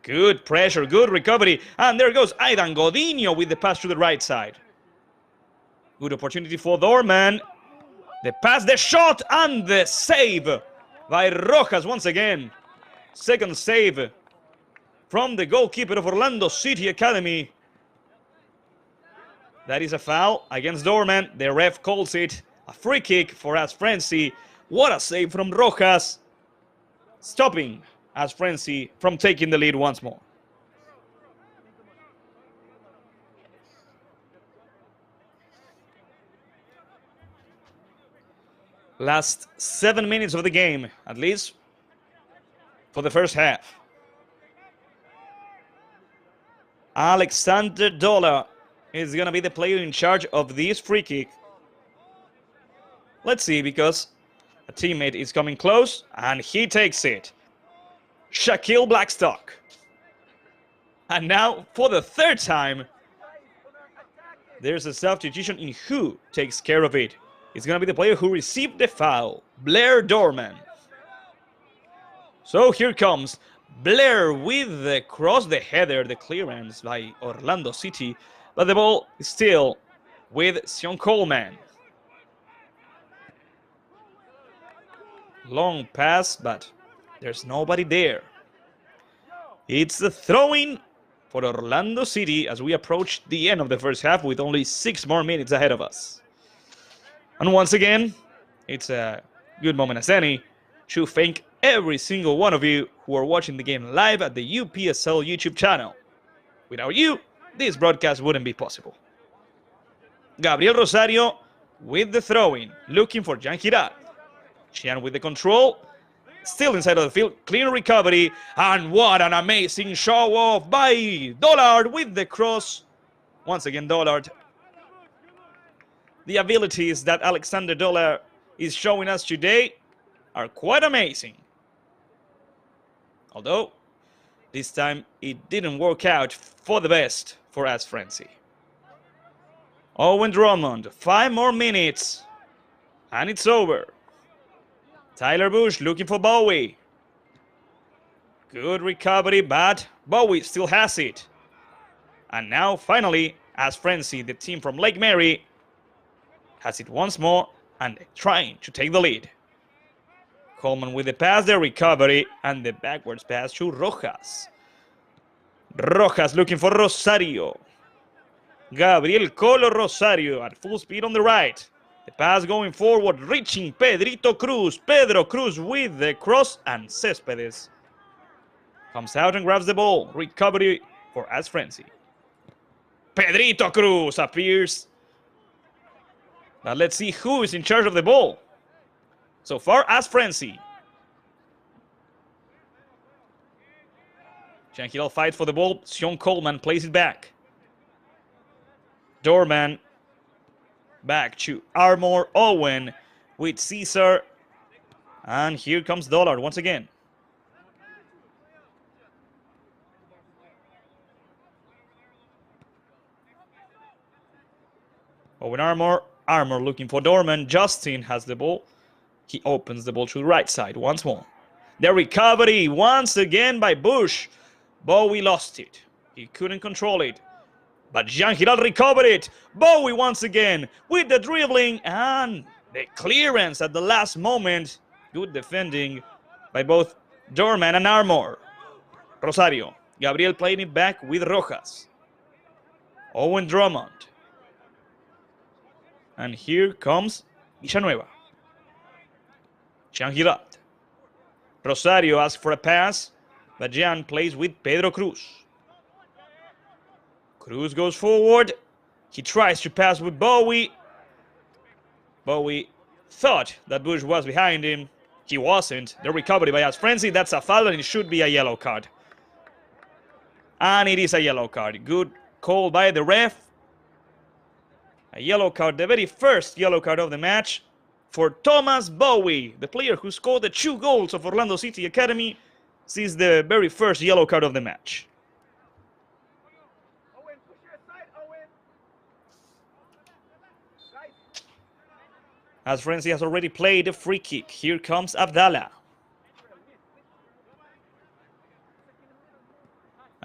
Good pressure, good recovery. And there goes Aidan Godinho with the pass to the right side. Good opportunity for Dorman. The pass, the shot, and the save by Rojas once again. Second save from the goalkeeper of Orlando City Academy. That is a foul against Dorman. The ref calls it a free kick for AS Frenzi. What a save from Rojas, stopping AS Frenzi from taking the lead once more. Last 7 minutes of the game, at least for the first half. Alexander Dola is going to be the player in charge of this free kick. Let's see, because a teammate is coming close, and he takes it. Shaquille Blackstock. And now, for the third time, there's a substitution in who takes care of it. It's going to be the player who received the foul, Blair Dorman. So here comes Blair with the cross, the header, the clearance by Orlando City. But the ball is still with Sean Coleman. Long pass, but there's nobody there. It's the throw-in for Orlando City as we approach the end of the first half with only 6 more minutes ahead of us. And once again, it's a good moment as any to thank every single one of you who are watching the game live at the UPSL YouTube channel. Without you, this broadcast wouldn't be possible. Gabriel Rosario with the throw-in, looking for Jan Girard. Chian with the control, still inside of the field, clean recovery, and what an amazing show-off by Dollard with the cross. Once again, Dollard. The abilities that Alexander Dollard is showing us today are quite amazing. Although, this time it didn't work out for the best for AS Frenzi. Owen Drummond, 5 more minutes, and it's over. Tyler Bush looking for Bowie. Good recovery, but Bowie still has it. And now, finally, AS Frenzi, the team from Lake Mary, has it once more and trying to take the lead. Coleman with the pass, the recovery, and the backwards pass to Rojas. Rojas looking for Rosario. Gabriel Colo Rosario at full speed on the right. The pass going forward, reaching Pedrito Cruz. Pedro Cruz with the cross, and Céspedes comes out and grabs the ball. Recovery for AS Frenzi. Pedrito Cruz appears. But let's see who is in charge of the ball. So far, AS Frenzi. Jean-Hill fights for the ball. Sean Coleman plays it back. Dorman back to Armour. Owen with Caesar. And here comes Dollard once again. Owen Armour. Armour looking for Dorman. Justin has the ball. He opens the ball to the right side once more. The recovery once again by Bush. Bowie lost it. He couldn't control it. But Jean Giral recovered it. Bowie once again with the dribbling and the clearance at the last moment. Good defending by both Dorman and Armour. Rosario. Gabriel playing it back with Rojas. Owen Drummond. And here comes Villanueva. Jean Giral. Rosario asks for a pass, but Jean plays with Pedro Cruz. Cruz goes forward. He tries to pass with Bowie. Bowie thought that Bush was behind him. He wasn't. The recovery by AS Frenzi. That's a foul and it should be a yellow card. And it is a yellow card. Good call by the ref. A yellow card, the very first yellow card of the match for Thomas Bowie, the player who scored the 2 goals of Orlando City Academy. This is the very first yellow card of the match. AS Frenzi has already played a free kick. Here comes Abdallah.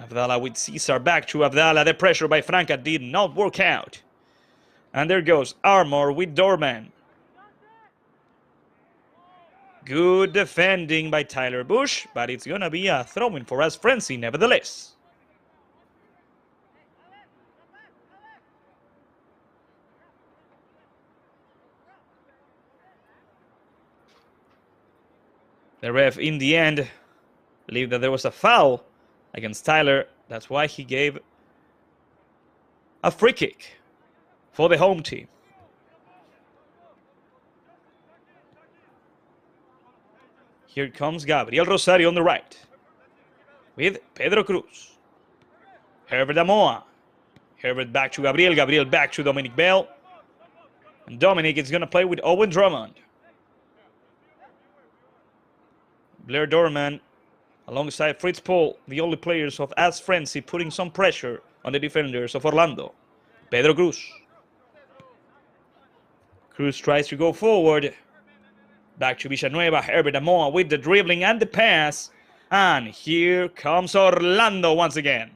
Abdallah with Cesar, back to Abdallah. The pressure by Franca did not work out. And there goes Armor with Dorman. Good defending by Tyler Bush, but it's going to be a throw-in for us, Frenzi, nevertheless. The ref, in the end, believed that there was a foul against Tyler. That's why he gave a free kick for the home team. Here comes Gabriel Rosario on the right with Pedro Cruz. Herbert Amoa. Herbert back to Gabriel. Gabriel back to Dominic Bell. And Dominic is going to play with Owen Drummond. Blair Dorman alongside Fritz Paul, the only players of AS Frenzy, putting some pressure on the defenders of Orlando. Pedro Cruz. Cruz tries to go forward. Back to Villanueva. Herbert Amoa with the dribbling and the pass. And here comes Orlando once again.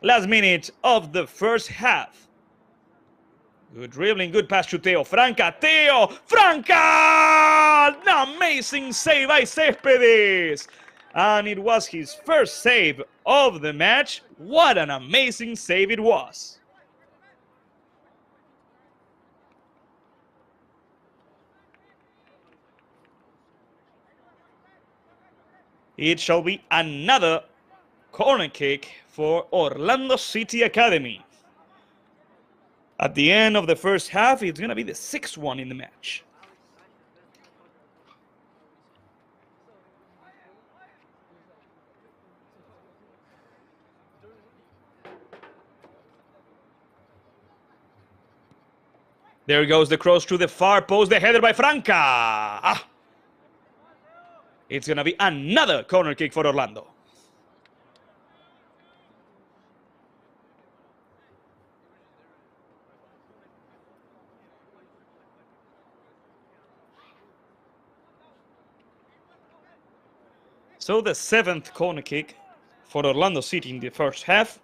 Last minute of the first half. Good dribbling, good pass to Teo Franca. Teo Franca! An amazing save by Céspedes. And it was his first save of the match. What an amazing save it was. It shall be another corner kick for Orlando City Academy. At the end of the first half, it's going to be the 6th one in the match. There goes the cross to the far post, the header by Franca. It's going to be another corner kick for Orlando. So the 7th corner kick for Orlando City in the first half.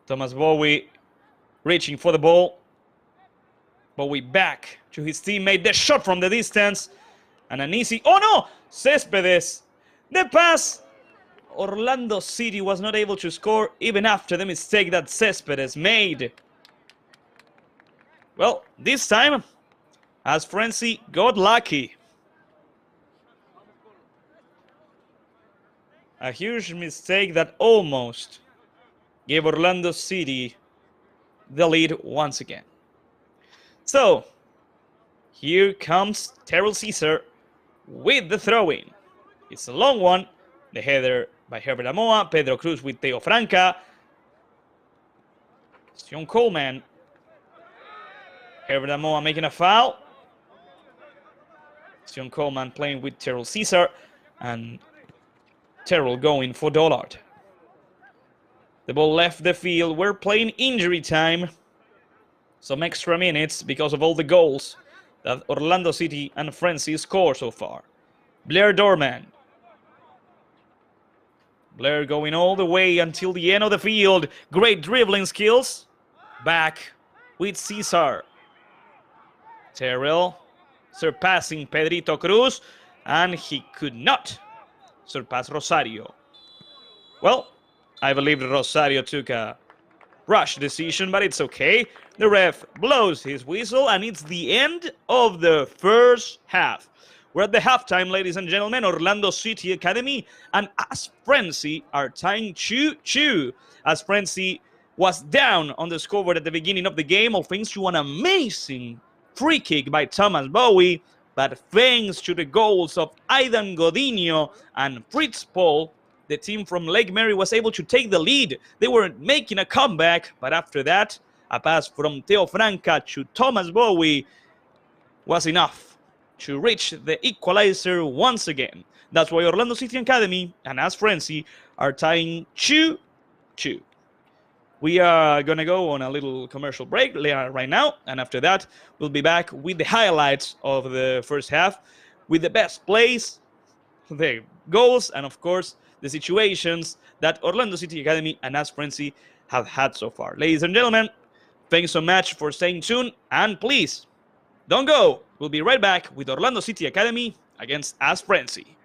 Thomas Bowie reaching for the ball. Bowie back to his teammate. The shot from the distance. And an easy... Oh no! Céspedes. The pass. Orlando City was not able to score even after the mistake that Céspedes made. Well, this time, AS Frenzy got lucky. A huge mistake that almost gave Orlando City the lead once again. So, here comes Terrell Caesar with the throw-in. It's a long one. The header by Herbert Amoa. Pedro Cruz with Teo Franca. Sean Coleman. Herbert Amoa making a foul. Sean Coleman playing with Terrell Caesar. And Terrell going for Dollard. The ball left the field. We're playing injury time. Some extra minutes because of all the goals that Orlando City and Frenzy score so far. Blair Dorman. Blair going all the way until the end of the field. Great dribbling skills. Back with Cesar. Terrell surpassing Pedrito Cruz. And he could not surpass Rosario. Well, I believe Rosario took a rush decision, but it's okay. The ref blows his whistle, and it's the end of the first half. We're at the halftime, ladies and gentlemen. Orlando City Academy and AS Frenzy are tying 2-2. AS Frenzy was down on the scoreboard at the beginning of the game, all thanks to an amazing free kick by Thomas Bowie, but thanks to the goals of Aidan Godinho and Fritz Paul, the team from Lake Mary was able to take the lead. They were making a comeback, but after that, a pass from Teo Franca to Thomas Bowie was enough to reach the equalizer once again. That's why Orlando City Academy and AS Frenzy are tying 2-2. We are going to go on a little commercial break right now, and after that, we'll be back with the highlights of the first half, with the best plays, the goals, and of course, the situations that Orlando City Academy and AS Frenzy have had so far. Ladies and gentlemen, thanks so much for staying tuned, and please don't go. We'll be right back with Orlando City Academy against AS Frenzy.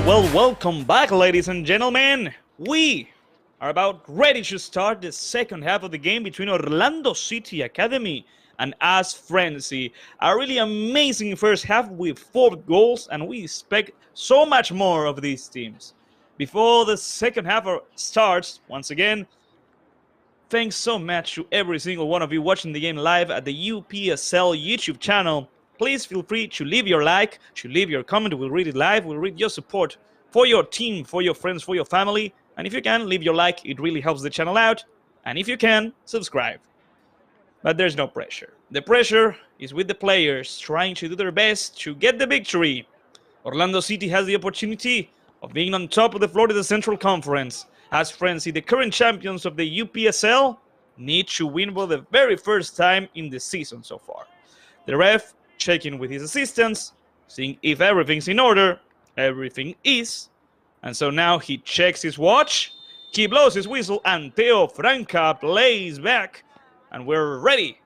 Welcome back, ladies and gentlemen. We are about ready to start the second half of the game between Orlando City Academy and us Frenzy. A really amazing first half with 4 goals, and we expect so much more of these teams. Before the second half starts, once again, thanks so much to every single one of you watching the game live at the UPSL YouTube channel. Please feel free to leave your like, to leave your comment. We'll read it live. We'll read your support for your team, for your friends, for your family. And if you can, leave your like. It really helps the channel out. And if you can, subscribe. But there's no pressure. The pressure is with the players trying to do their best to get the victory. Orlando City has the opportunity of being on top of the Florida Central Conference. As Frenzy, the current champions of the UPSL, need to win for the very first time in the season so far. The ref checking with his assistants, seeing if everything's in order. Everything is. And so now he checks his watch, he blows his whistle, and Theo Franca plays back. And we're ready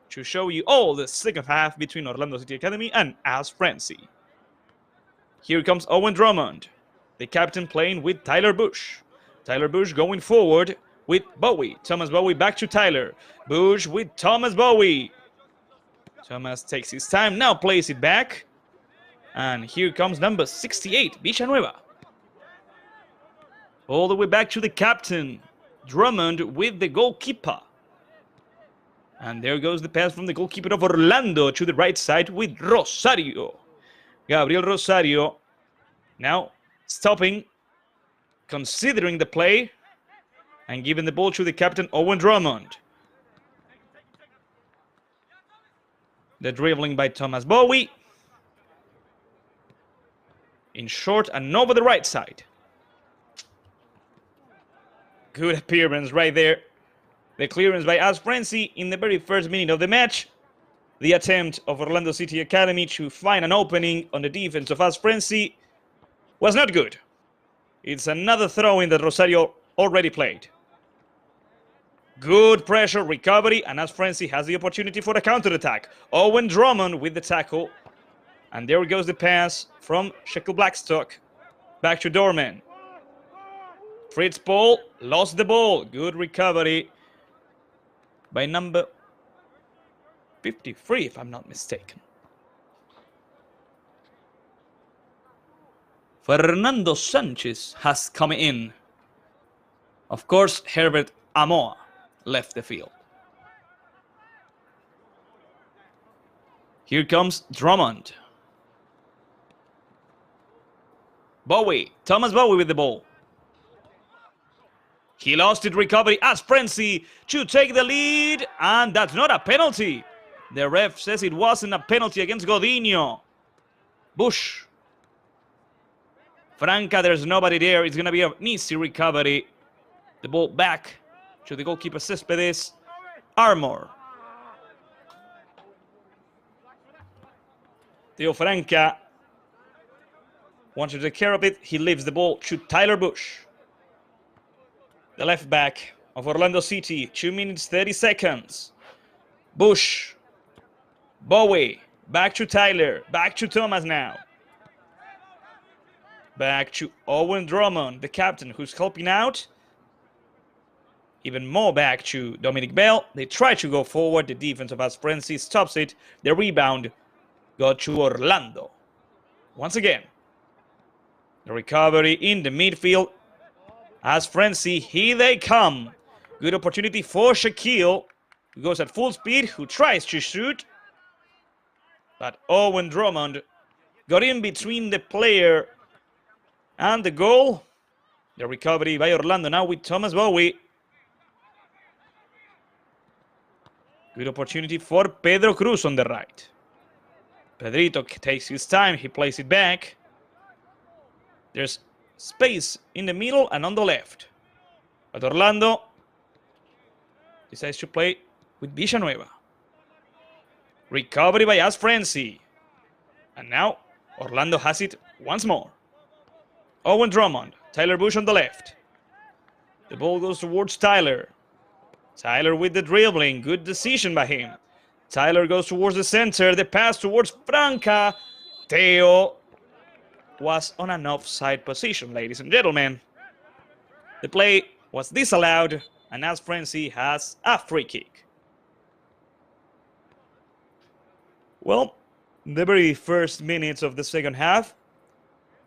to show you all the second half between Orlando City Academy and AS Frenzy. Here comes Owen Drummond, the captain, playing with Tyler Bush. Tyler Bush going forward with Bowie. Thomas Bowie back to Tyler. Bush with Thomas Bowie. Thomas takes his time, now plays it back. And here comes number 68, Villanueva. All the way back to the captain, Drummond with the goalkeeper. And there goes the pass from the goalkeeper of Orlando to the right side with Rosario. Gabriel Rosario now stopping, considering the play, and giving the ball to the captain, Owen Drummond. The dribbling by Thomas Bowie. In short and over the right side. Good appearance right there. The clearance by AS Frenzy in the very first minute of the match. The attempt of Orlando City Academy to find an opening on the defense of AS Frenzy was not good. It's another throw-in that Rosario already played. Good pressure, recovery, and AS Frenzy has the opportunity for a counter-attack. Owen Drummond with the tackle. And there goes the pass from Shekel Blackstock. Back to Dorman. Fritz Paul lost the ball. Good recovery by number 53, if I'm not mistaken. Fernando Sanchez has come in. Of course, Herbert Amoa left the field. Here comes Drummond. Bowie, Thomas Bowie with the ball. He lost it, recovery, AS Frenzy to take the lead, and that's not a penalty. The ref says it wasn't a penalty against Godinho. Bush. Franca, there's nobody there. It's going to be an easy recovery. The ball back to the goalkeeper, Cespedes. Armour. Theo Franca wants to take care of it. He leaves the ball to Tyler Bush. The left back of Orlando City. 2 minutes, 30 seconds. Bush. Bowie. Back to Tyler. Back to Thomas now. Back to Owen Drummond, the captain, who's helping out. Even more back to Dominic Bell. They try to go forward. The defense of AS Frenzy stops it. The rebound got to Orlando. Once again, the recovery in the midfield. AS Frenzy, here they come. Good opportunity for Shaquille, who goes at full speed, who tries to shoot. But Owen Drummond got in between the player and the goal. The recovery by Orlando now with Thomas Bowie. Good opportunity for Pedro Cruz on the right. Pedrito takes his time. He plays it back. There's space in the middle and on the left. But Orlando decides to play with Villanueva. Recovery by AS Frenzy. And now Orlando has it once more. Owen Drummond. Tyler Bush on the left. The ball goes towards Tyler. Tyler with the dribbling. Good decision by him. Tyler goes towards the center. The pass towards Franca. Theo was on an offside position, ladies and gentlemen. The play was disallowed, and as Frenzi has a free kick. Well, the very first minutes of the second half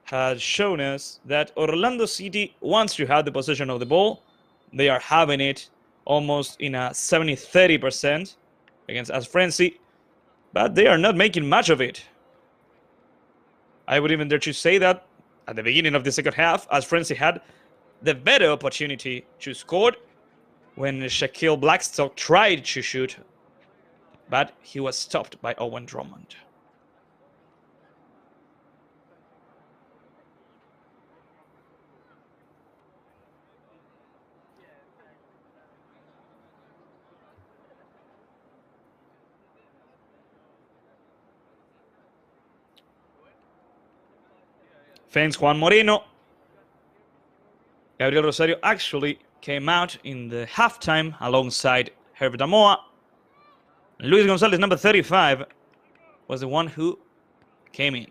had shown us that Orlando City wants to have the possession of the ball. They are having it almost in a 70-30% against as Frenzi, but they are not making much of it. I would even dare to say that at the beginning of the second half, as Frenzi had the better opportunity to score when Shaquille Blackstock tried to shoot, but he was stopped by Owen Drummond. Thanks, Juan Moreno. Gabriel Rosario actually came out in the halftime alongside Herbert Amoa. Luis Gonzalez, number 35, was the one who came in.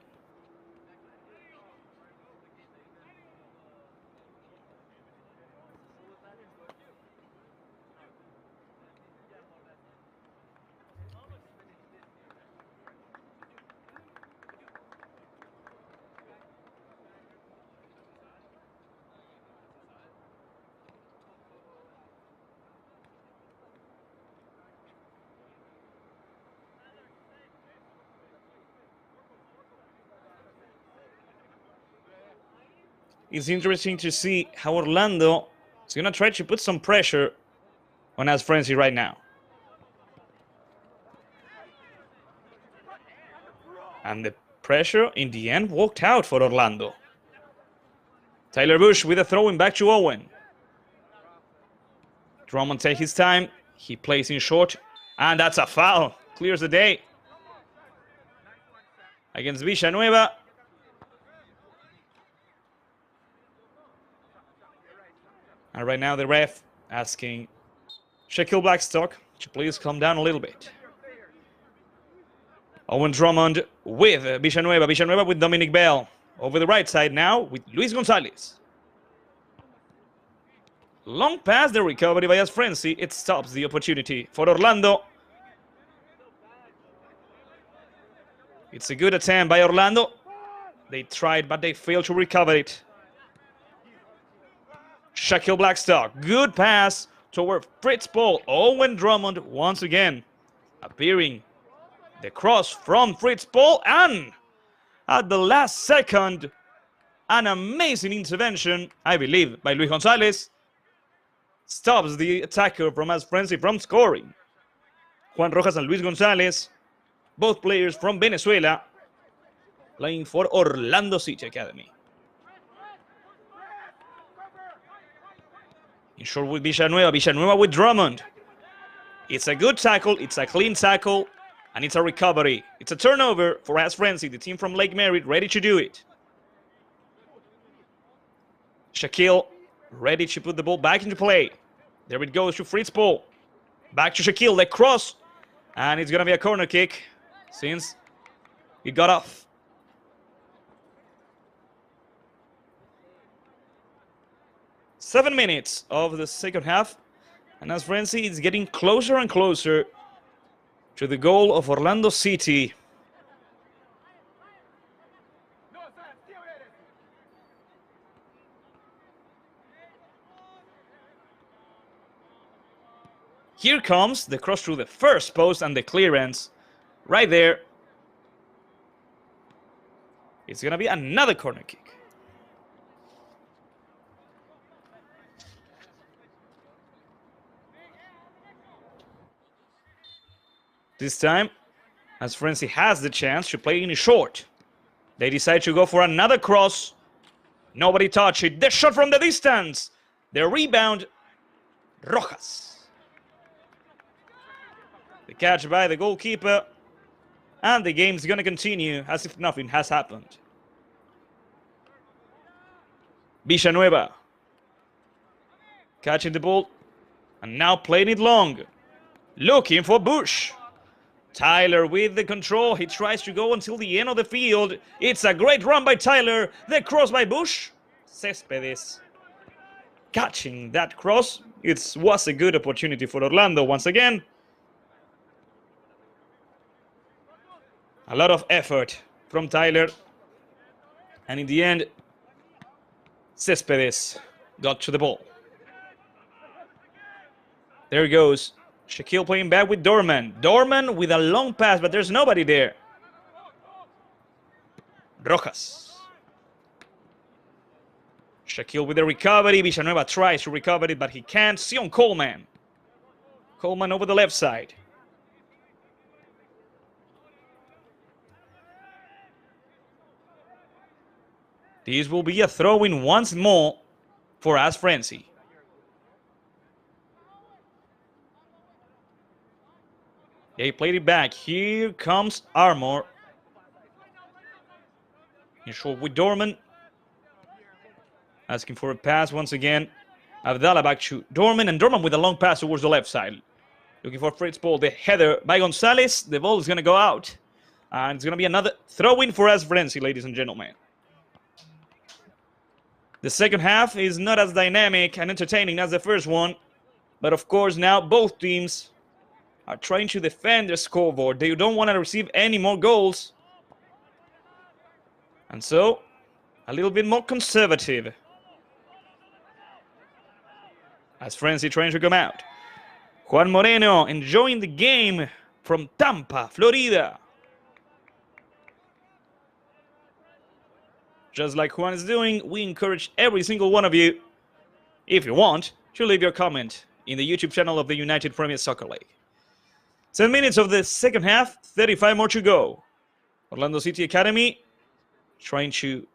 It's interesting to see how Orlando is going to try to put some pressure on us Frenzy right now. And the pressure in the end worked out for Orlando. Tyler Bush with a throwing back to Owen. Drummond takes his time. He plays in short. And that's a foul. Clears the day. Against Villanueva. And right now the ref asking Shaquille Blackstock to please calm down a little bit. Owen Drummond with Villanueva. Villanueva with Dominic Bell. Over the right side now with Luis Gonzalez. Long pass, the recovery by Frenzy. It stops the opportunity for Orlando. It's a good attempt by Orlando. They tried, but they failed to recover it. Shaquille Blackstock. Good pass toward Fritz Paul. Owen Drummond once again appearing. The cross from Fritz Paul, and at the last second, an amazing intervention, I believe, by Luis Gonzalez. Stops the attacker from as Frenzy from scoring. Juan Rojas and Luis Gonzalez, both players from Venezuela, playing for Orlando City Academy. In short with Villanueva. Villanueva with Drummond. It's a good tackle. It's a clean tackle. And it's a recovery. It's a turnover for AS Frenzy, the team from Lake Merritt, ready to do it. Shaquille ready to put the ball back into play. There it goes to Fritz Paul. Back to Shaquille, the cross. And it's going to be a corner kick since it got off. Seven minutes of the second half. And AS Frenzy is getting closer and closer to the goal of Orlando City. Here comes the cross through the first post and the clearance right there. It's going to be another corner kick. This time, as Frenzy has the chance to play in short. They decide to go for another cross. Nobody touched it. The shot from the distance. The rebound, Rojas. The catch by the goalkeeper. And the game's going to continue as if nothing has happened. Villanueva. Catching the ball. And now playing it long. Looking for Bush. Tyler with the control. He tries to go until the end of the field. It's a great run by Tyler. The cross by Bush. Cespedes catching that cross. It was a good opportunity for Orlando once again. A lot of effort from Tyler. And in the end, Cespedes got to the ball. There he goes. Shaquille playing back with Dorman. Dorman with a long pass, but there's nobody there. Rojas. Shaquille with the recovery. Villanueva tries to recover it, but he can't. Sion Coleman. Coleman over the left side. This will be a throw-in once more for us, Frenzi. They played it back. Here comes Armour. In short with Dorman. Asking for a pass once again. Abdallah back to Dorman, and Dorman with a long pass towards the left side. Looking for Fritz ball. The header by Gonzalez. The ball is going to go out. And it's going to be another throw-in for us, Frenzi, ladies and gentlemen. The second half is not as dynamic and entertaining as the first one. But of course, now both teams are trying to defend their scoreboard. They don't want to receive any more goals. And so, a little bit more conservative. As Frenzy trying to come out. Juan Moreno enjoying the game from Tampa, Florida. Just like Juan is doing, we encourage every single one of you, if you want, to leave your comment in the YouTube channel of the United Premier Soccer League. 10 minutes of the second half, 35 more to go. Orlando City Academy trying to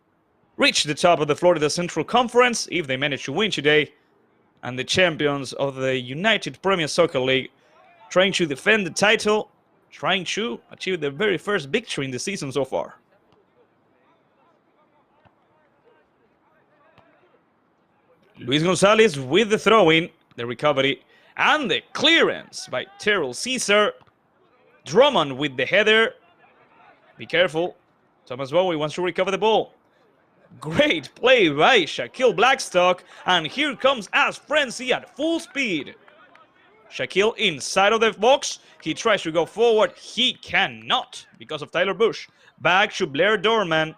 reach the top of the Florida Central Conference if they manage to win today. And the champions of the United Premier Soccer League trying to defend the title, trying to achieve their very first victory in the season so far. Luis Gonzalez with the throw-in, the recovery, and the clearance by Terrell Caesar. Drummond with the header. Be careful. Thomas Bowie wants to recover the ball. Great play by Shaquille Blackstock. And here comes As Frenzy at full speed. Shaquille inside of the box. He tries to go forward. He cannot because of Tyler Bush. Back to Blair Dorman.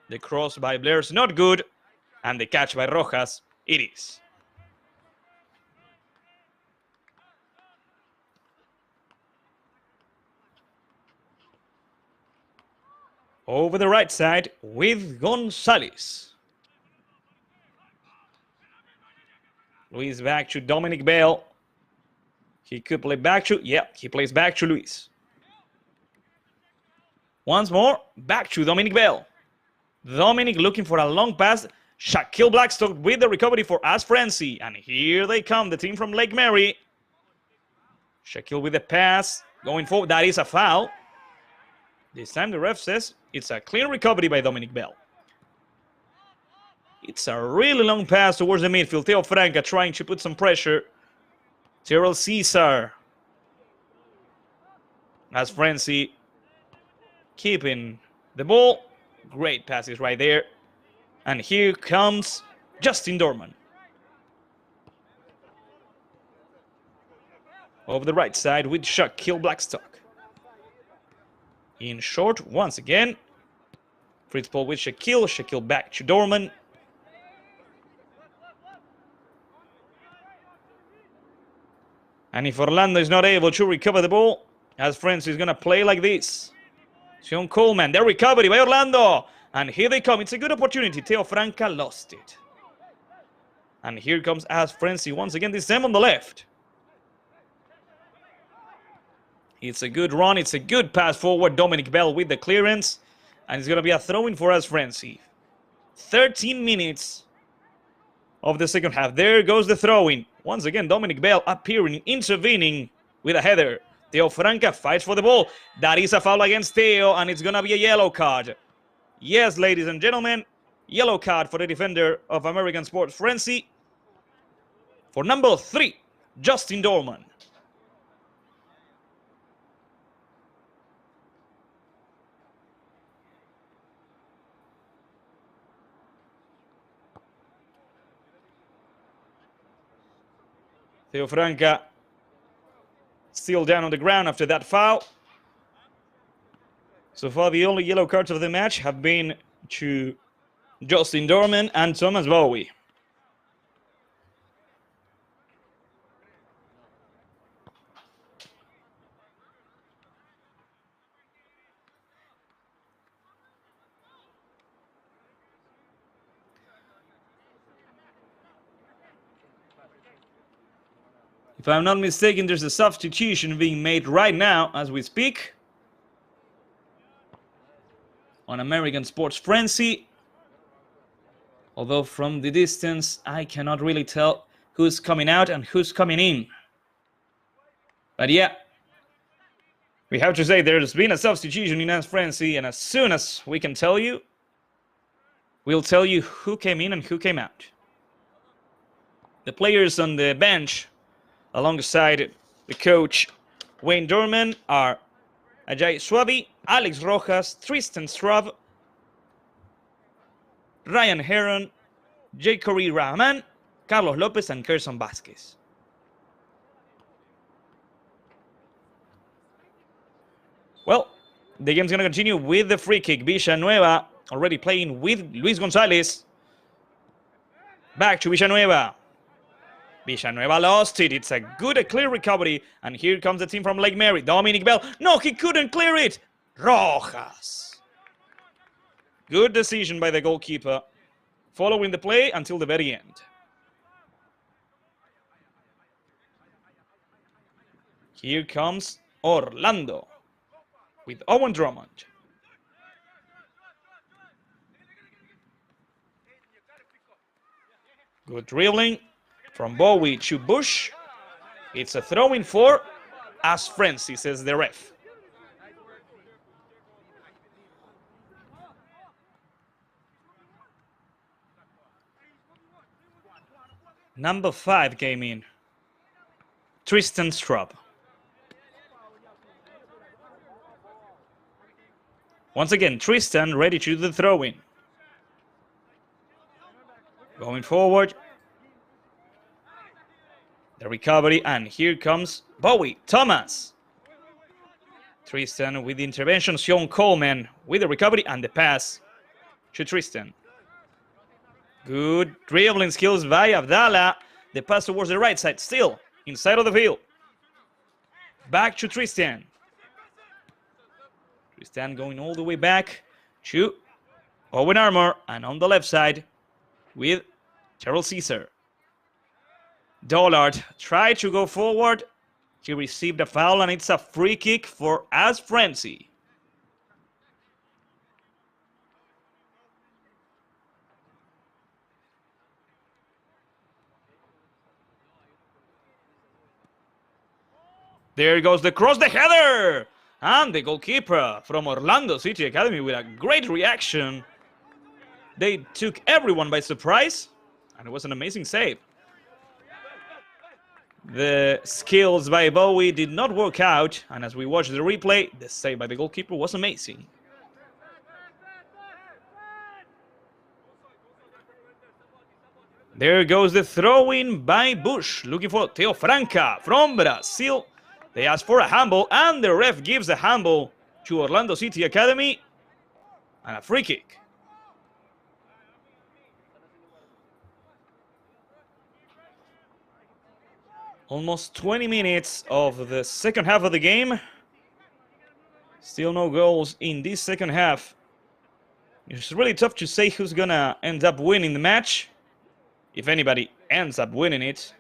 The cross by Blair is not good. And the catch by Rojas, it is. Over the right side with Gonzalez. Luis back to Dominic Bell. He could play back to, he plays back to Luis. Once more, back to Dominic Bell. Dominic looking for a long pass. Shaquille Blackstock with the recovery for As Frenzy. And here they come, the team from Lake Mary. Shaquille with the pass. Going forward, that is a foul. This time the ref says it's a clean recovery by Dominic Bell. It's a really long pass towards the midfield. Theo Franca trying to put some pressure. Terrell Caesar. As Frenzy keeping the ball. Great passes right there. And here comes Justin Dorman. Over the right side with Shaquille Blackstock. In short, once again. Fritz ball with Shaquille. Shaquille back to Dorman. And if Orlando is not able to recover the ball, As Frenzy is going to play like this. Sion Coleman, their recovery by Orlando. And here they come. It's a good opportunity. Theo Franca lost it. And here comes As Frenzy once again, this time on the left. It's a good run. It's a good pass forward. Dominic Bell with the clearance. And it's going to be a throw-in for As Frenzy. 13 minutes of the second half. There goes the throw-in. Once again, Dominic Bell appearing, intervening with a header. Theo Franca fights for the ball. That is a foul against Theo, and it's going to be a yellow card. Yes, ladies and gentlemen, yellow card for the defender of American Sports Frenzy. For number 3, Justin Dorman. Theo Franca still down on the ground after that foul. So far, the only yellow cards of the match have been to Justin Dorman and Thomas Bowie. If I'm not mistaken, there's a substitution being made right now as we speak on American Sports Frenzy. Although from the distance, I cannot really tell who's coming out and who's coming in. But yeah, we have to say there's been a substitution in Frenzy, and as soon as we can tell you, we'll tell you who came in and who came out. The players on the bench alongside the coach Wayne Dorman are Ajay Swabi, Alex Rojas, Tristan Straub, Ryan Heron, Jacory Rahman, Carlos Lopez, and Gerson Vasquez. Well, the game's going to continue with the free kick. Villanueva already playing with Luis Gonzalez. Back to Villanueva. Villanueva lost it. It's a good, clear recovery. And here comes the team from Lake Mary. Dominic Bell. No, he couldn't clear it. Rojas. Good decision by the goalkeeper. Following the play until the very end. Here comes Orlando with Owen Drummond. Good dribbling from Bowie to Bush. It's a throw-in for as Frenzy, says the ref. Number 5 came in. Tristan Straub. Once again, Tristan ready to do the throw-in. Going forward. The recovery, and here comes Bowie. Thomas. Tristan with the intervention. Sean Coleman with the recovery and the pass to Tristan. Good dribbling skills by Abdallah. The pass towards the right side, still inside of the field. Back to Tristan. Tristan going all the way back to Owen Armour, and on the left side with Terrell Caesar. Dollard tried to go forward. He received a foul, and it's a free kick for AS Frenzy. There goes the cross, the header! And the goalkeeper from Orlando City Academy with a great reaction. They took everyone by surprise, and it was an amazing save. The skills by Bowie did not work out, and as we watch the replay, the save by the goalkeeper was amazing. There goes the throw-in by Bush, looking for Theo Franca from Brazil. They ask for a handball, and the ref gives the handball to Orlando City Academy, and a free kick. Almost 20 minutes of the second half of the game. Still no goals in this second half. It's really tough to say who's gonna end up winning the match. If anybody ends up winning it.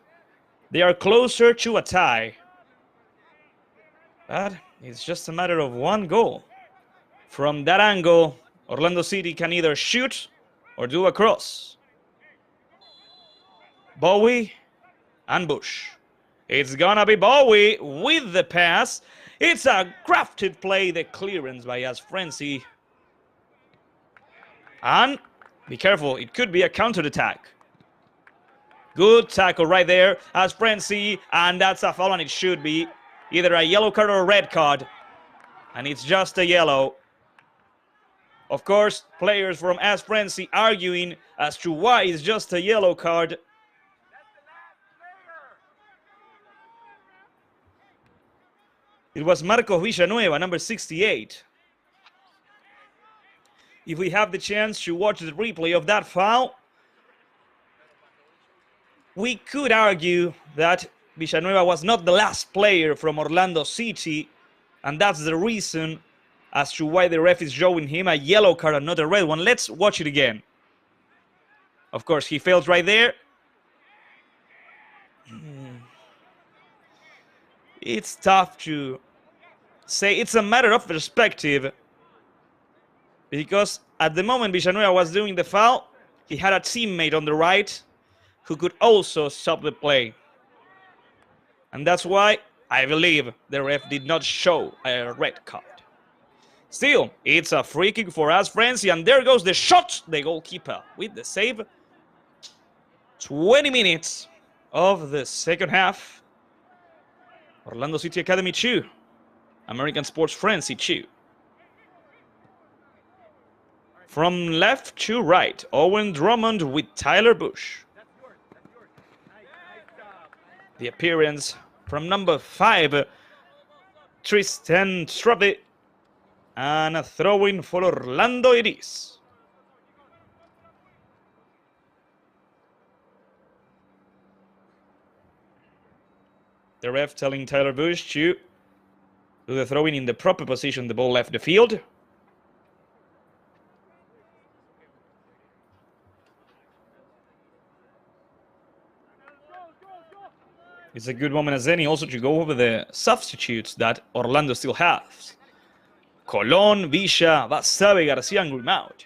They are closer to a tie. But it's just a matter of one goal. From that angle, Orlando City can either shoot or do a cross. Bowie and Bush. It's gonna be Bowie with the pass. It's a crafted play, the clearance by AS Frenzy. And be careful, it could be a counter-attack. Good tackle right there, AS Frenzy, and that's a foul, and it should be either a yellow card or a red card. And it's just a yellow. Of course, players from AS Frenzy arguing as to why it's just a yellow card. It was Marcos Villanueva, number 68. If we have the chance to watch the replay of that foul, we could argue that Villanueva was not the last player from Orlando City, and that's the reason as to why the ref is showing him a yellow card and not a red one. Let's watch it again. Of course, he fails right there. It's tough to say. It's a matter of perspective, because at the moment Villanueva was doing the foul, he had a teammate on the right who could also stop the play. And that's why I believe the ref did not show a red card. Still, it's a free kick for us, Frenzi, and there goes the shot, the goalkeeper with the save. 20 minutes of the second half. Orlando City Academy 2, American Sports Frenzy 2. From left to right, Owen Drummond with Tyler Bush. The appearance from number 5, Tristan Strubby. And a throw-in for Orlando it is. The ref telling Tyler Bush to do the throw-in in the proper position. The ball left the field. It's a good moment as any also to go over the substitutes that Orlando still has. Colón, Villa, Basabe, Garcia, and Grimaud.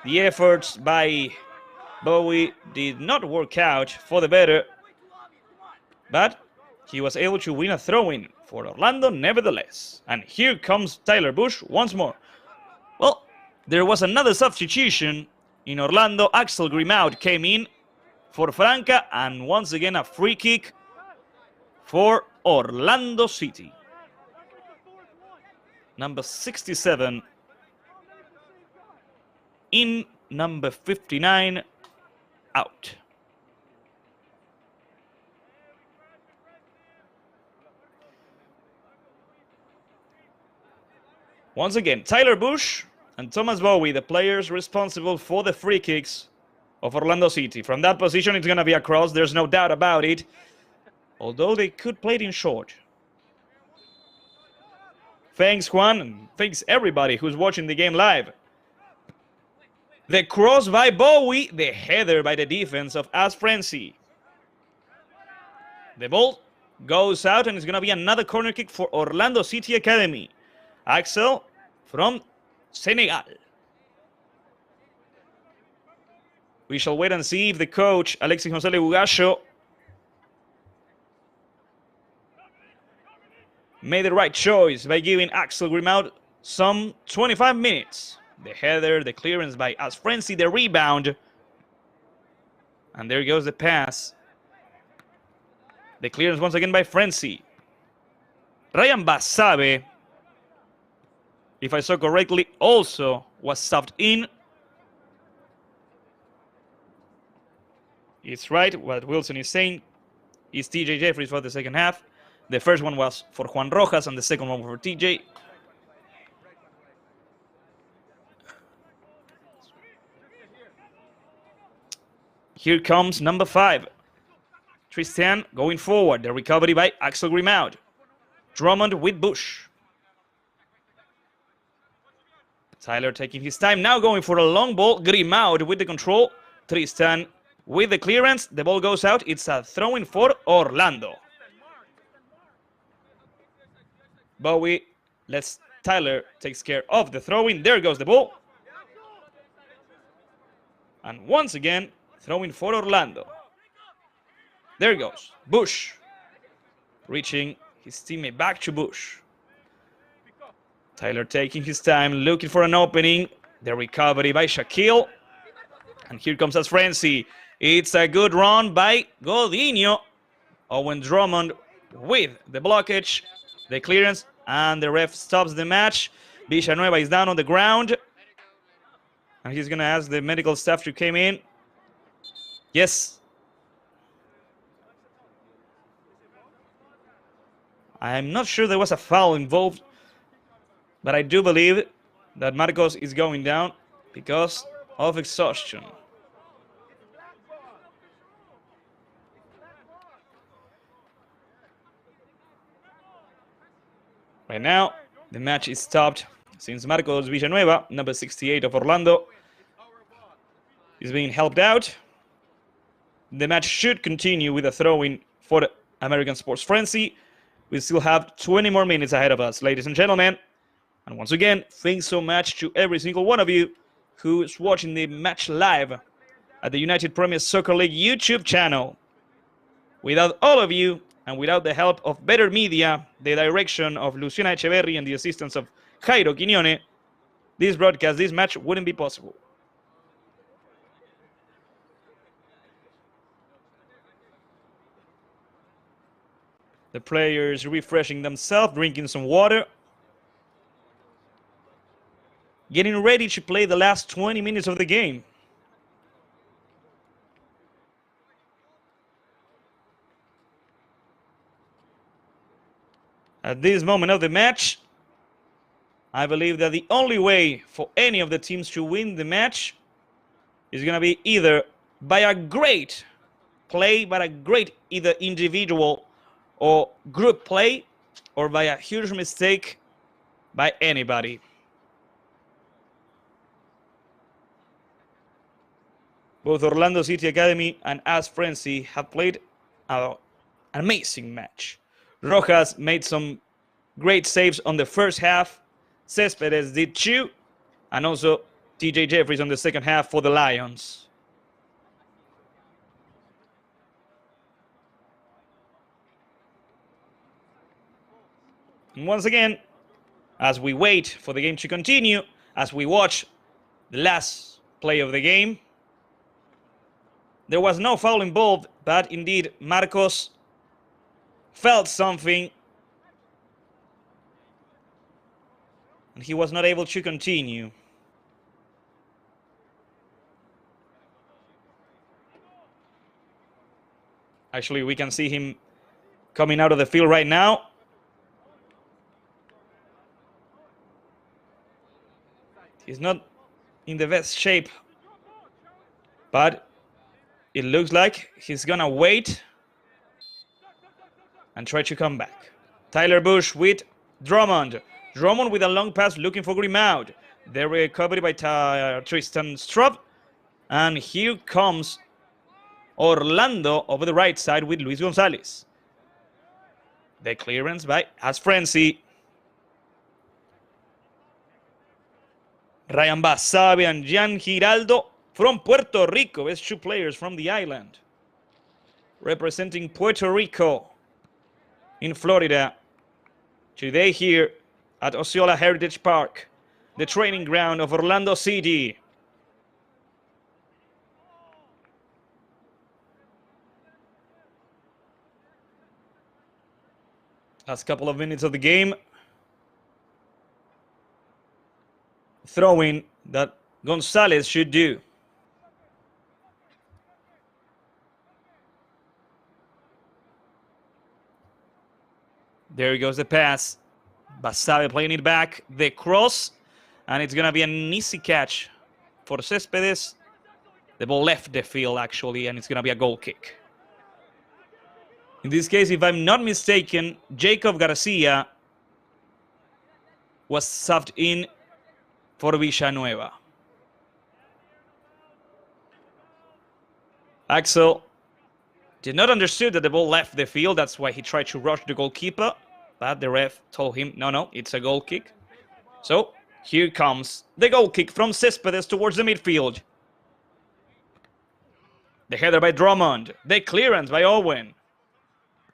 The efforts by Bowie did not work out for the better, but he was able to win a throw-in for Orlando nevertheless. And here comes Tyler Bush once more. Well, there was another substitution in Orlando. Axel Grimaud came in for Franca, and once again a free kick for Orlando City. Number 67 in, number 59 out. Once again, Tyler Bush and Thomas Bowie, the players responsible for the free kicks of Orlando City. From that position, it's going to be a cross. There's no doubt about it. Although they could play it in short. Thanks, Juan, and thanks everybody who's watching the game live. The cross by Bowie, the header by the defense of Frenzi. The ball goes out, and it's going to be another corner kick for Orlando City Academy. Axel from Senegal. We shall wait and see if the coach, Alexis González Ugasho, made the right choice by giving Axel Grimaud some 25 minutes. The header, the clearance by Frenzi, the rebound. And there goes the pass. The clearance once again by Frenzi. Ryan Basabe, if I saw correctly, also was subbed in. It's right, what Wilson is saying is TJ Jeffries for the second half. The first one was for Juan Rojas and the second one for TJ. Here comes number 5. Tristan going forward. The recovery by Axel Grimaud. Drummond with Bush. Tyler taking his time. Now going for a long ball. Grimaud with the control. Tristan with the clearance. The ball goes out. It's a throw-in for Orlando. Bowie lets Tyler takes care of the throw-in. There goes the ball. And once again, throwing for Orlando. There goes Bush. Reaching his teammate back to Bush. Tyler taking his time, looking for an opening. The recovery by Shaquille. And here comes Frenzi. It's a good run by Godinho. Owen Drummond with the blockage, the clearance, and the ref stops the match. Villanueva is down on the ground. And he's going to ask the medical staff to come in. Yes. I'm not sure there was a foul involved, but I do believe that Marcos is going down because of exhaustion. Right now, the match is stopped since Marcos Villanueva, number 68 of Orlando, is being helped out. The match should continue with a throw-in for American Sports Frenzy. We still have 20 more minutes ahead of us, ladies and gentlemen. And once again, thanks so much to every single one of you who's watching the match live at the United Premier Soccer League YouTube channel. Without all of you, and without the help of better media, the direction of Luciana Echeverri, and the assistance of Jairo Quiñone, this broadcast, this match wouldn't be possible. The players refreshing themselves, drinking some water, getting ready to play the last 20 minutes of the game. At this moment of the match, I believe that the only way for any of the teams to win the match is going to be either by a great play, by a great either individual or group play, or by a huge mistake by anybody. Both Orlando City Academy and AS Frenzy have played an amazing match. Rojas made some great saves on the first half. Cespedes did too. And also TJ Jeffries on the second half for the Lions. And once again, as we wait for the game to continue, as we watch the last play of the game, there was no foul involved, but indeed Marcos felt something and he was not able to continue. Actually, we can see him coming out of the field right now. He's not in the best shape, but it looks like he's gonna wait and try to come back. Tyler Bush with Drummond. Drummond with a long pass looking for Grimaud. The recovery by Tristan Strubb. And here comes Orlando over the right side with Luis Gonzalez. The clearance by AS Frenzy. Ryan Basabe and Gian Giraldo from Puerto Rico. Best two players from the island. Representing Puerto Rico in Florida. Today here at Osceola Heritage Park, the training ground of Orlando City. Last couple of minutes of the game. Throwing that Gonzalez should do. There goes the pass. Basabe playing it back. The cross. And it's going to be an easy catch for Cespedes. The ball left the field, actually, and it's going to be a goal kick. In this case, if I'm not mistaken, Jacob Garcia was subbed in for Villanueva. Axel did not understand that the ball left the field. That's why he tried to rush the goalkeeper. But the ref told him, no, it's a goal kick. So here comes the goal kick from Cespedes towards the midfield. The header by Drummond. The clearance by Owen.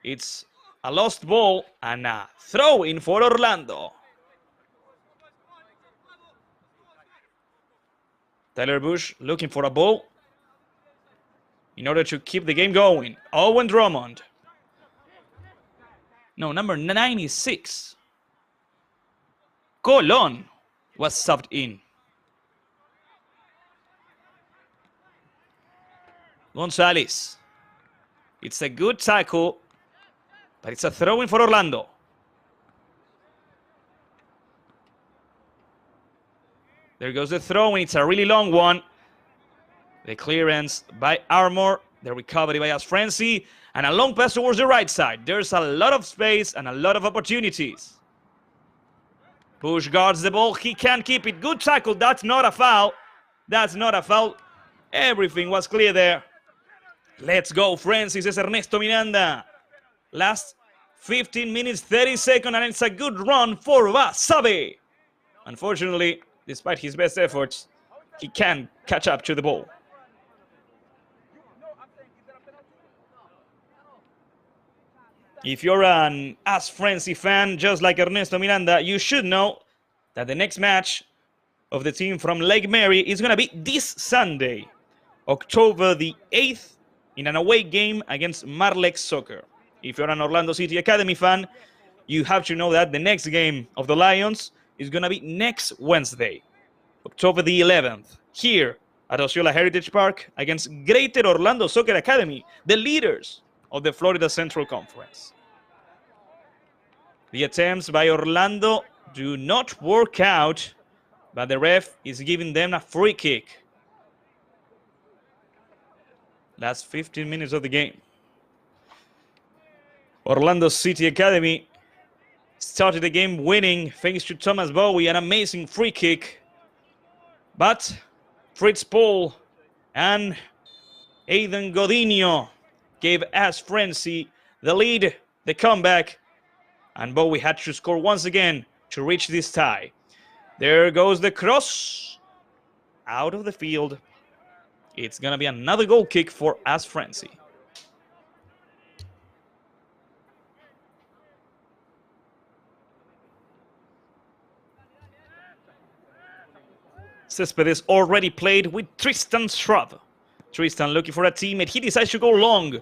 It's a lost ball and a throw in for Orlando. Tyler Bush looking for a ball in order to keep the game going. Owen Drummond. No, number 96. Colon was subbed in. Gonzalez. It's a good tackle, but it's a throw-in for Orlando. There goes the throw, and it's a really long one. The clearance by Armor, the recovery by Frenzi, and a long pass towards the right side. There's a lot of space and a lot of opportunities. Bush guards the ball. He can't keep it. Good tackle. That's not a foul. That's not a foul. Everything was clear there. Let's go, Frenzi, says Ernesto Miranda. Last 15 minutes, 30 seconds, and it's a good run for Basabe. Unfortunately, despite his best efforts, he can't catch up to the ball. If you're an Frenzy fan, just like Ernesto Miranda, you should know that the next match of the team from Lake Mary is going to be this Sunday, October the 8th, in an away game against Marlex Soccer. If you're an Orlando City Academy fan, you have to know that the next game of the Lions is going to be next Wednesday, October the 11th, here at Osceola Heritage Park against Greater Orlando Soccer Academy, the leaders of the Florida Central Conference. The attempts by Orlando do not work out, but the ref is giving them a free kick. Last 15 minutes of the game. Orlando City Academy started the game winning thanks to Thomas Bowie, an amazing free kick. But Fritz Paul and Aidan Godinho gave Frenzy the lead, the comeback, and Bowie had to score once again to reach this tie. There goes the cross out of the field. It's going to be another goal kick for Frenzy. Cespedes already played with Tristan Shrub. Tristan looking for a teammate. He decides to go long.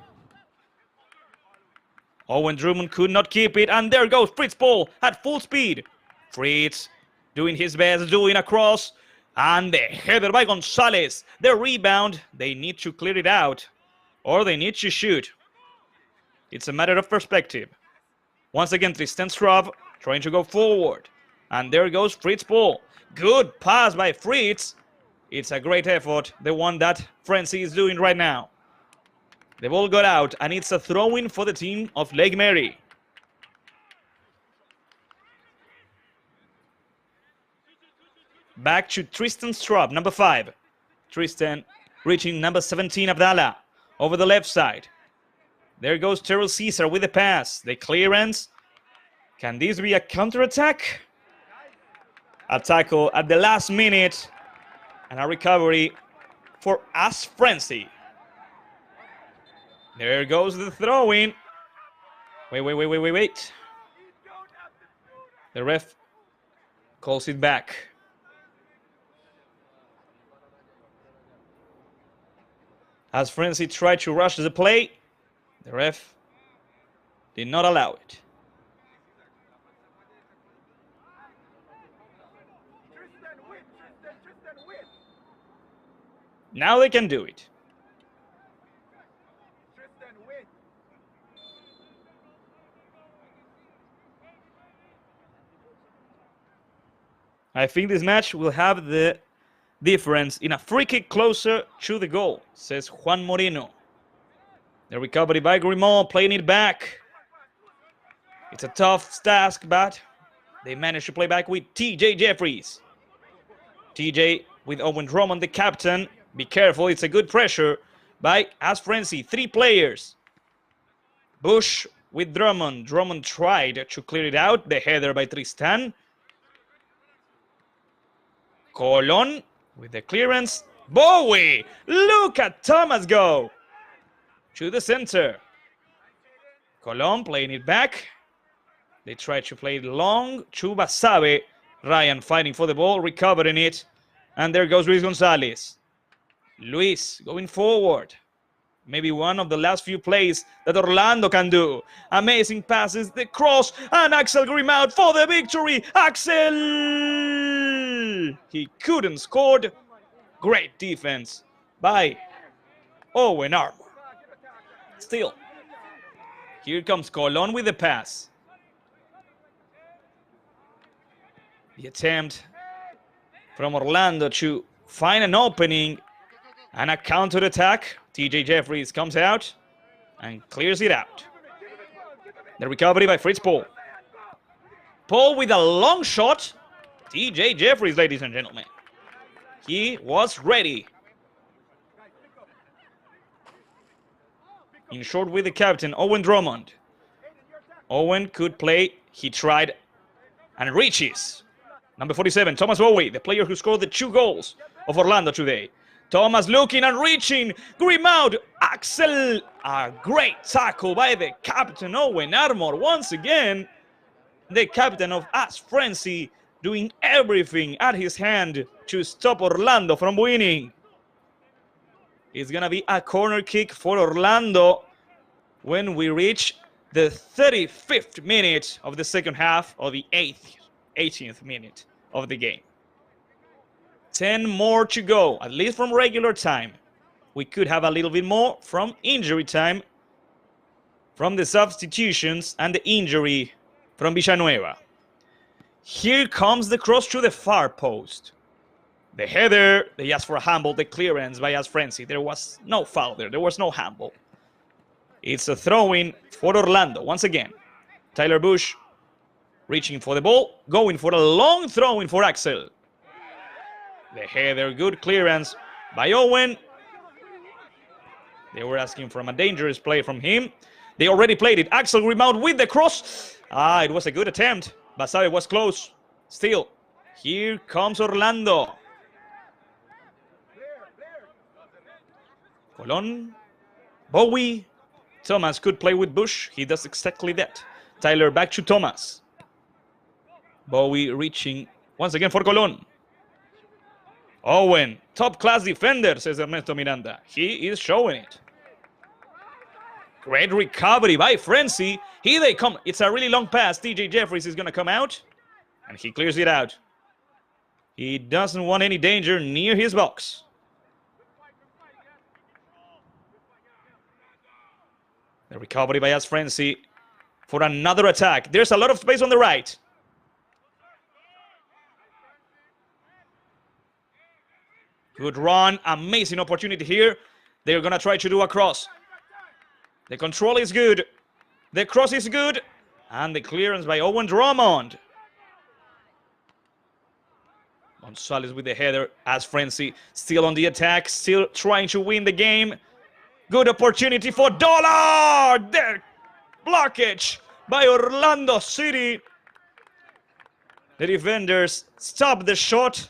Owen Drummond could not keep it, and there goes Fritz Paul at full speed. Fritz doing his best, doing a cross, and the header by Gonzalez. The rebound, they need to clear it out, or they need to shoot. It's a matter of perspective. Once again, Tristan Shrub trying to go forward. And there goes Fritz Paul. Good pass by Fritz. It's a great effort, the one that Frenzy is doing right now. The ball got out, and it's a throw-in for the team of Lake Mary. Back to Tristan Shrub, number 5. Tristan reaching number 17, Abdallah, over the left side. There goes Terrell Caesar with the pass. The clearance. Can this be a counterattack? A tackle at the last minute, and a recovery for Frenzy. There goes the throw-in. Wait. The ref calls it back. As Frenzy tried to rush the play, the ref did not allow it. Now they can do it. I think this match will have the difference in a free kick closer to the goal, says Juan Moreno. The recovery by Grimaud, playing it back. It's a tough task, but they managed to play back with TJ Jeffries. TJ with Owen Drummond, the captain. Be careful, it's a good pressure by Frenzy. 3 players. Bush with Drummond. Drummond tried to clear it out. The header by Tristan. Colon with the clearance. Bowie! Look at Thomas go! To the center. Colon playing it back. They try to play it long to Basabe. Ryan fighting for the ball, recovering it. And there goes Luis Gonzalez. Luis going forward. Maybe one of the last few plays that Orlando can do. Amazing passes, the cross, and Axel Grimaud for the victory. Axel! He couldn't score. Great defense by Owen Armor. Still, here comes Colon with the pass. The attempt from Orlando to find an opening and a counter-attack. TJ Jeffries comes out and clears it out. The recovery by Fritz Paul. Paul with a long shot. TJ Jeffries, ladies and gentlemen. He was ready. In short with the captain, Owen Drummond. Owen could play. He tried and reaches. Number 47, Thomas Bowie, the player who scored the 2 goals of Orlando today. Thomas looking and reaching. Grim out. Axel. A great tackle by the captain, Owen Armour. Once again, the captain of us, Frenzi, doing everything at his hand to stop Orlando from winning. It's going to be a corner kick for Orlando when we reach the 35th minute of the second half, or the 18th minute of the game. 10 more to go, at least from regular time. We could have a little bit more from injury time, from the substitutions and the injury from Villanueva. Here comes the cross to the far post. The header, they asked for a handball, the clearance by Frenzi. There was no foul there, there was no handball. It's a throw-in for Orlando once again. Tyler Bush reaching for the ball, going for a long throw-in for Axel. The header, good clearance by Owen. They were asking for a dangerous play from him. They already played it. Axel rebound with the cross. It was a good attempt. Basabe was close. Still, here comes Orlando. Colon, Bowie. Thomas could play with Bush. He does exactly that. Tyler back to Thomas. Bowie reaching once again for Colon. Owen, top-class defender, says Ernesto Miranda. He is showing it. Great recovery by Frenzy. Here they come. It's a really long pass. TJ Jeffries is going to come out, and he clears it out. He doesn't want any danger near his box. The recovery by Frenzy for another attack. There's a lot of space on the right. Good run. Amazing opportunity here. They're going to try to do a cross. The control is good. The cross is good. And the clearance by Owen Drummond. Gonzalez with the header as Frenzy still on the attack. Still trying to win the game. Good opportunity for Dollard. There. Blockage by Orlando City. The defenders stop the shot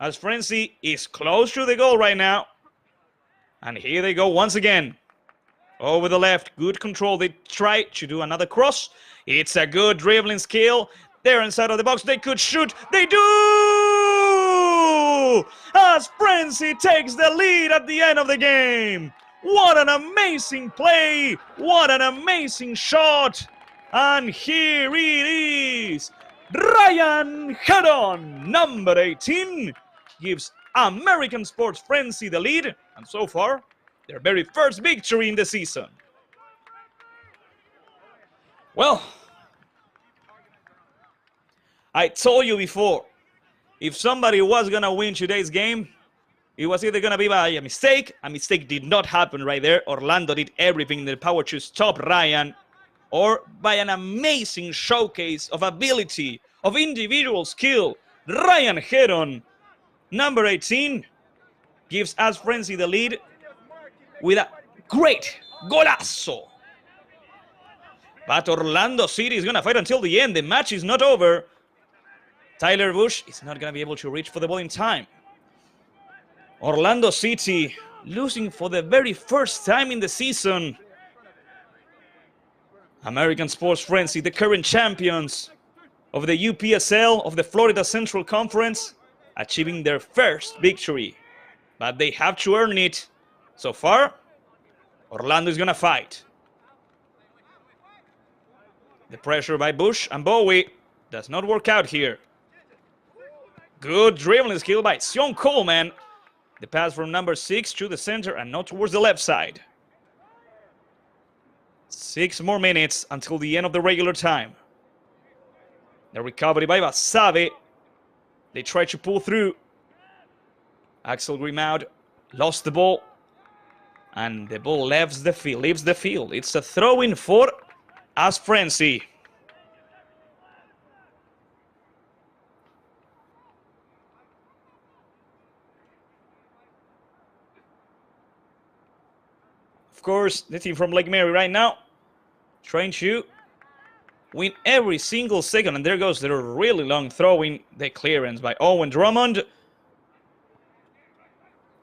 as Frenzy is close to the goal right now. And here they go once again. Over the left, good control. They try to do another cross. It's a good dribbling skill. They're inside of the box. They could shoot. They do! As Frenzy takes the lead at the end of the game. What an amazing play. What an amazing shot. And here it is. Ryan Heron, number 18, gives American Sports Frenzy the lead. And so far, their very first victory in the season. Well, I told you before, if somebody was going to win today's game, it was either going to be by a mistake. A mistake did not happen right there. Orlando did everything in their power to stop Ryan. Or by an amazing showcase of ability, of individual skill. Ryan Heron, number 18, gives us Frenzy the lead with a great golazo. But Orlando City is going to fight until the end. The match is not over. Tyler Bush is not going to be able to reach for the ball in time. Orlando City losing for the very first time in the season. American Sports Frenzy, the current champions of the UPSL, of the Florida Central Conference, achieving their first victory. But they have to earn it. So far, Orlando is going to fight. The pressure by Bush and Bowie does not work out here. Good dribbling skill by Sion Coleman. The pass from number 6 to the center and not towards the left side. 6 more minutes until the end of the regular time. The recovery by Basabe. They try to pull through. Axel Grimaud lost the ball. And the ball leaves the field. It's a throw-in for Frenzi. Of course, the team from Lake Mary right now trying to win every single second. And there goes the really long throw-in, the clearance by Owen Drummond.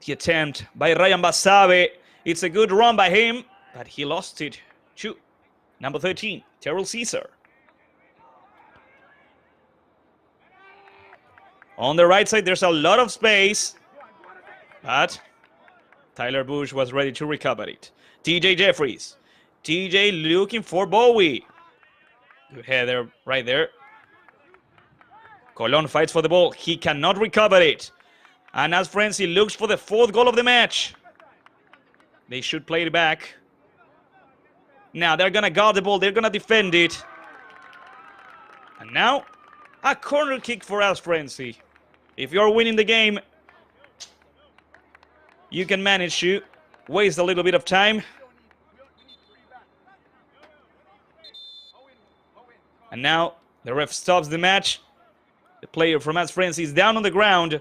The attempt by Ryan Basabe. It's a good run by him, but he lost it to number 13, Terrell Caesar. On the right side, there's a lot of space, but Tyler Bush was ready to recover it. TJ Jeffries. TJ looking for Bowie. Good header right there. Colon fights for the ball. He cannot recover it. And as Frenzi looks for the 4th goal of the match. They should play it back. Now they're going to guard the ball. They're going to defend it. And now a corner kick for Frenzi. If you're winning the game, you can manage to waste a little bit of time. And now the ref stops the match. The player from Frenzi is down on the ground.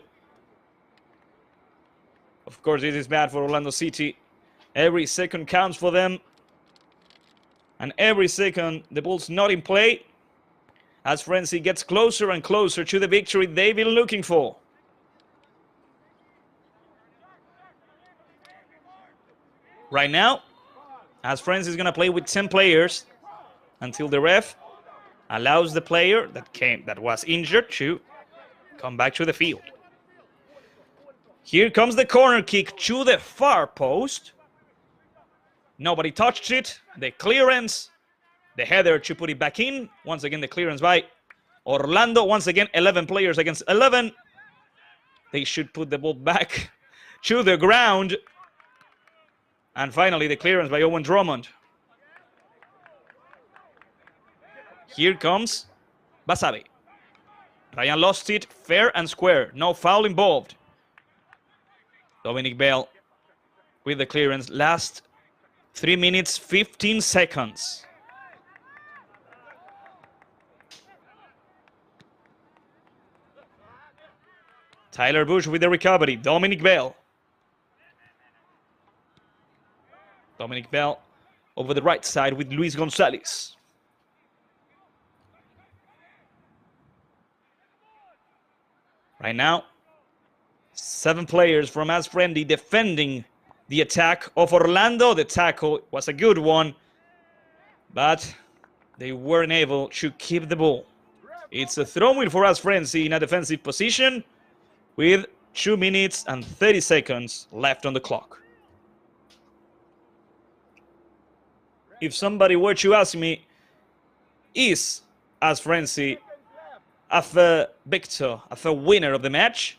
Of course, this is bad for Orlando City. Every second counts for them. And every second the ball's not in play. As Frenzi gets closer and closer to the victory they've been looking for. Right now, as Frenzi is going to play with 10 players until the ref allows the player that was injured to come back to the field. Here comes the corner kick to the far post. Nobody touched it. The clearance. The header to put it back in. Once again, the clearance by Orlando. Once again, 11 players against 11. They should put the ball back to the ground. And finally, the clearance by Owen Drummond. Here comes Basabe. Ryan lost it fair and square. No foul involved. Dominic Bell with the clearance. Last 3 minutes, 15 seconds. Tyler Bush with the recovery. Dominic Bell. Dominic Bell over the right side with Luis Gonzalez. Right now, 7 players from Frenzi defending the attack of Orlando. The tackle was a good one, but they weren't able to keep the ball. It's a throw-in for Frenzi in a defensive position with 2 minutes and 30 seconds left on the clock. If somebody were to ask me, is Frenzi a fair victor, a fair winner of the match?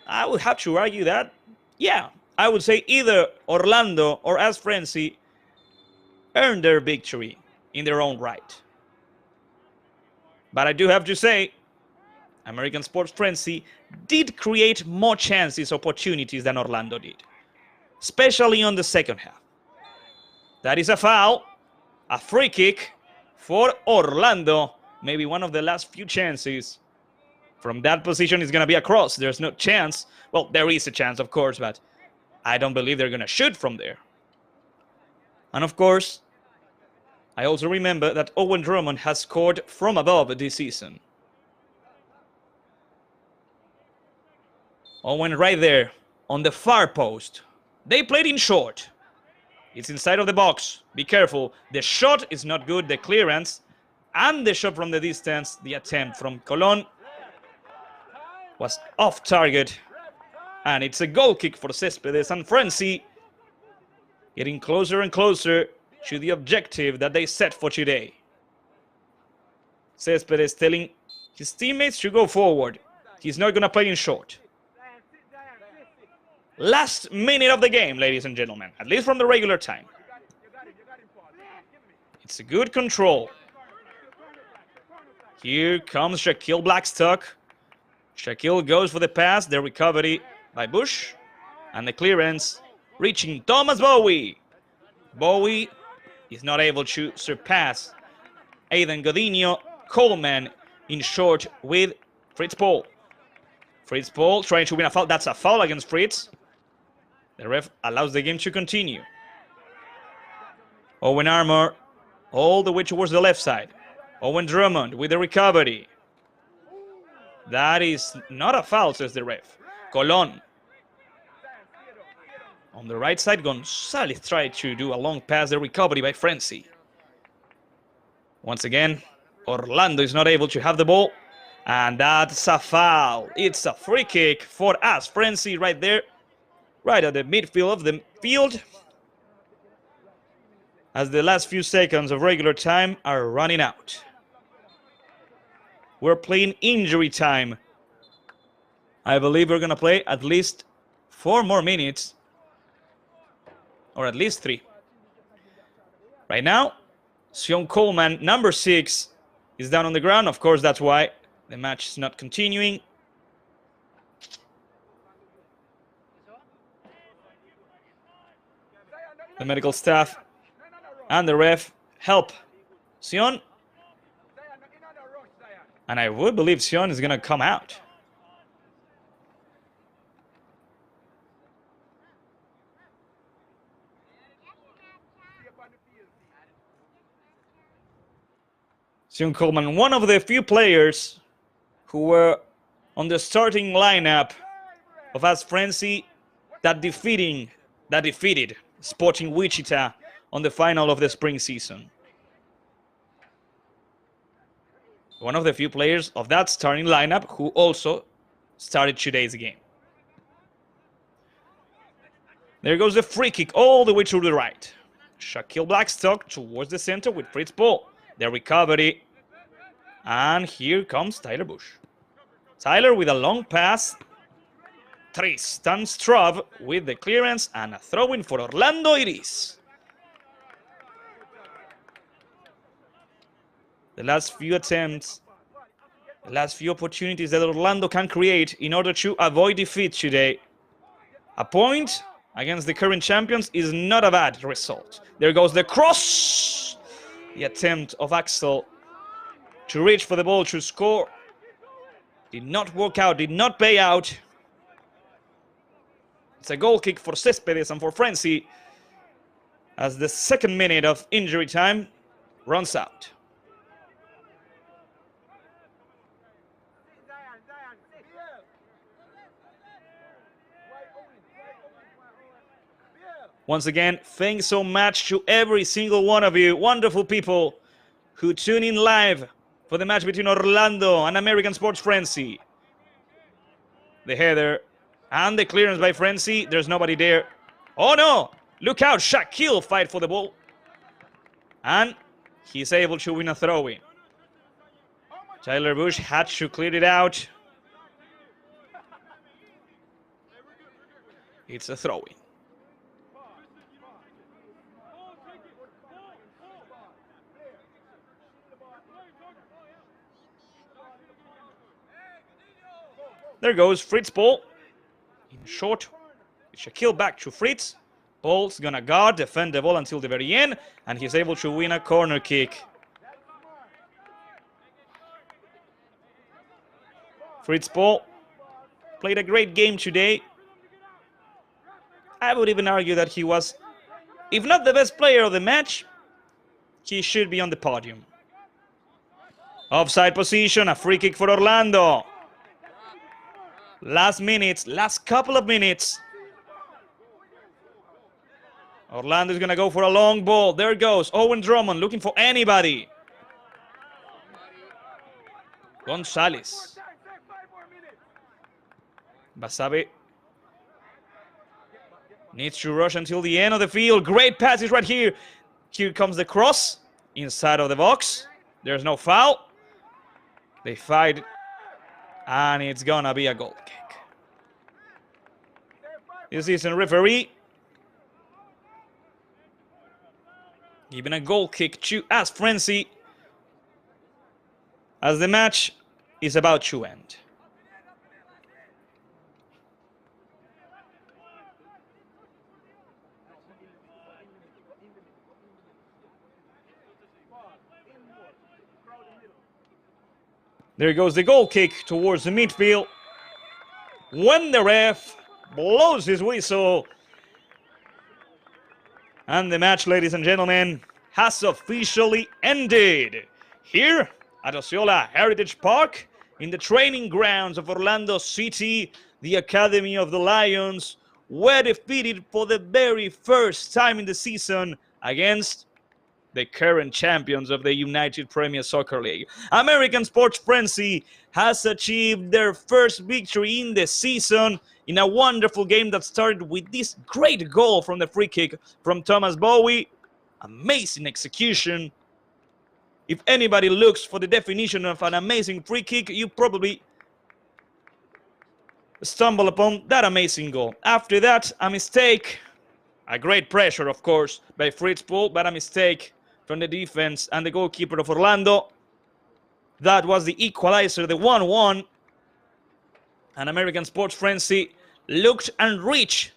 I would have to argue that, yeah, I would say either Orlando or Frenzi earned their victory in their own right. But I do have to say, American Sports Frenzi did create more chances, opportunities than Orlando did, especially on the second half. That is a foul, a free kick for Orlando. Maybe one of the last few chances. From that position is going to be a cross. There's no chance. Well, there is a chance, of course, but I don't believe they're going to shoot from there. And of course, I also remember that Owen Drummond has scored from above this season. Owen right there on the far post. They played in short. It's inside of the box. Be careful. The shot is not good. The clearance and the shot from the distance, the attempt from Colon, was off target. And it's a goal kick for Céspedes and Frenzi, getting closer and closer to the objective that they set for today. Céspedes telling his teammates to go forward. He's not going to play in short. Last minute of the game, ladies and gentlemen, at least from the regular time. It's a good control. Here comes Shaquille Blackstock. Shaquille goes for the pass. The recovery by Bush. And the clearance reaching Thomas Bowie. Bowie is not able to surpass Aidan Godinho. Coleman in short with Fritz Paul. Fritz Paul trying to win a foul. That's a foul against Fritz. The ref allows the game to continue. Owen Armour all the way towards the left side. Owen Drummond with the recovery. That is not a foul, says the ref. Colon. On the right side, Gonzalez tried to do a long pass. The recovery by Frenzi. Once again, Orlando is not able to have the ball. And that's a foul. It's a free kick for us. Frenzi right there, right at the midfield of the field. As the last few seconds of regular time are running out. We're playing injury time. I believe we're going to play at least 4 more minutes. Or at least 3. Right now, Sion Coleman, number 6, is down on the ground. Of course, that's why the match is not continuing. The medical staff and the ref help Sion. And I would believe Sion is going to come out. Sion Coleman, one of the few players who were on the starting lineup of AS Frenzy that defeated Sporting Wichita on the final of the spring season. One of the few players of that starting lineup who also started today's game. There goes the free kick all the way to the right. Shaquille Blackstock towards the center with Fritz Paul. The recovery. And here comes Tyler Bush. Tyler with a long pass. Tristan Straub with the clearance and a throw-in for Orlando it is. The last few attempts, the last few opportunities that Orlando can create in order to avoid defeat today. A point against the current champions is not a bad result. There goes the cross. The attempt of Axel to reach for the ball to score did not work out, did not pay out. It's a goal kick for Cespedes and for Frenzy as the second minute of injury time runs out. Once again, thanks so much to every single one of you, wonderful people who tune in live for the match between Orlando and American Sports Frenzy. The header and the clearance by Frenzy. There's nobody there. Oh no! Look out! Shaquille fight for the ball. And he's able to win a throw-in. Tyler Bush had to clear it out. It's a throw-in. There goes Fritz Paul. In short, Shaquille back to Fritz. Paul's gonna guard, defend the ball until the very end, and he's able to win a corner kick. Fritz Paul played a great game today. I would even argue that he was, if not the best player of the match, he should be on the podium. Offside position, a free kick for Orlando. Last minutes, last couple of minutes. Orlando is going to go for a long ball. There goes Owen Drummond looking for anybody. Gonzalez. Basabe needs to rush until the end of the field. Great passes right here. Here comes the cross inside of the box. There's no foul. They fight. And it's gonna be a goal kick. This is a referee giving a goal kick to AS Frenzy as the match is about to end. There goes the goal kick towards the midfield. When the ref blows his whistle, and the match, ladies and gentlemen, has officially ended. Here at Osceola Heritage Park, in the training grounds of Orlando City, the Academy of the Lions were defeated for the very first time in the season against the current champions of the United Premier Soccer League. American Sports Frenzy has achieved their first victory in the season in a wonderful game that started with this great goal from the free kick from Thomas Bowie. Amazing execution. If anybody looks for the definition of an amazing free kick, you probably stumble upon that amazing goal. After that, a mistake. A great pressure, of course, by Fritz Pohl, but a mistake from the defense and the goalkeeper of Orlando. That was the equalizer, the 1-1. And American Sports Frenzy looked and reached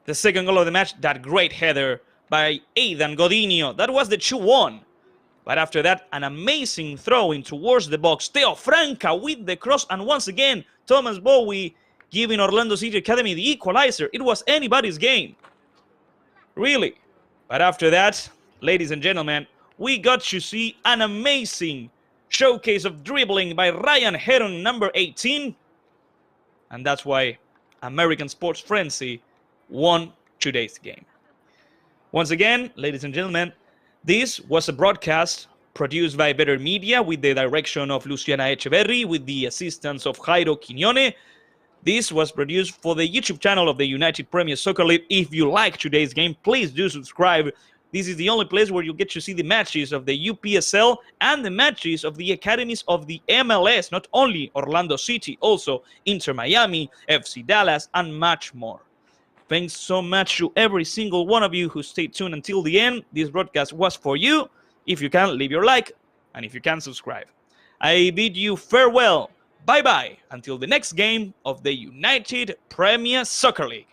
the second goal of the match. That great header by Aidan Godinho. That was the 2-1. But after that, an amazing throw in towards the box. Theo Franca with the cross. And once again, Thomas Bowie giving Orlando City Academy the equalizer. It was anybody's game. Really. But after that, ladies and gentlemen, we got to see an amazing showcase of dribbling by Ryan Heron, number 18. And that's why American Sports Frenzy won today's game. Once again, ladies and gentlemen, this was a broadcast produced by Better Media with the direction of Luciana Echeverri, with the assistance of Jairo Quiñone. This was produced for the YouTube channel of the United Premier Soccer League. If you like today's game, please do subscribe. This is the only place where you get to see the matches of the UPSL and the matches of the academies of the MLS, not only Orlando City, also Inter Miami, FC Dallas, and much more. Thanks so much to every single one of you who stayed tuned until the end. This broadcast was for you. If you can, leave your like, and if you can, subscribe. I bid you farewell. Bye-bye until the next game of the United Premier Soccer League.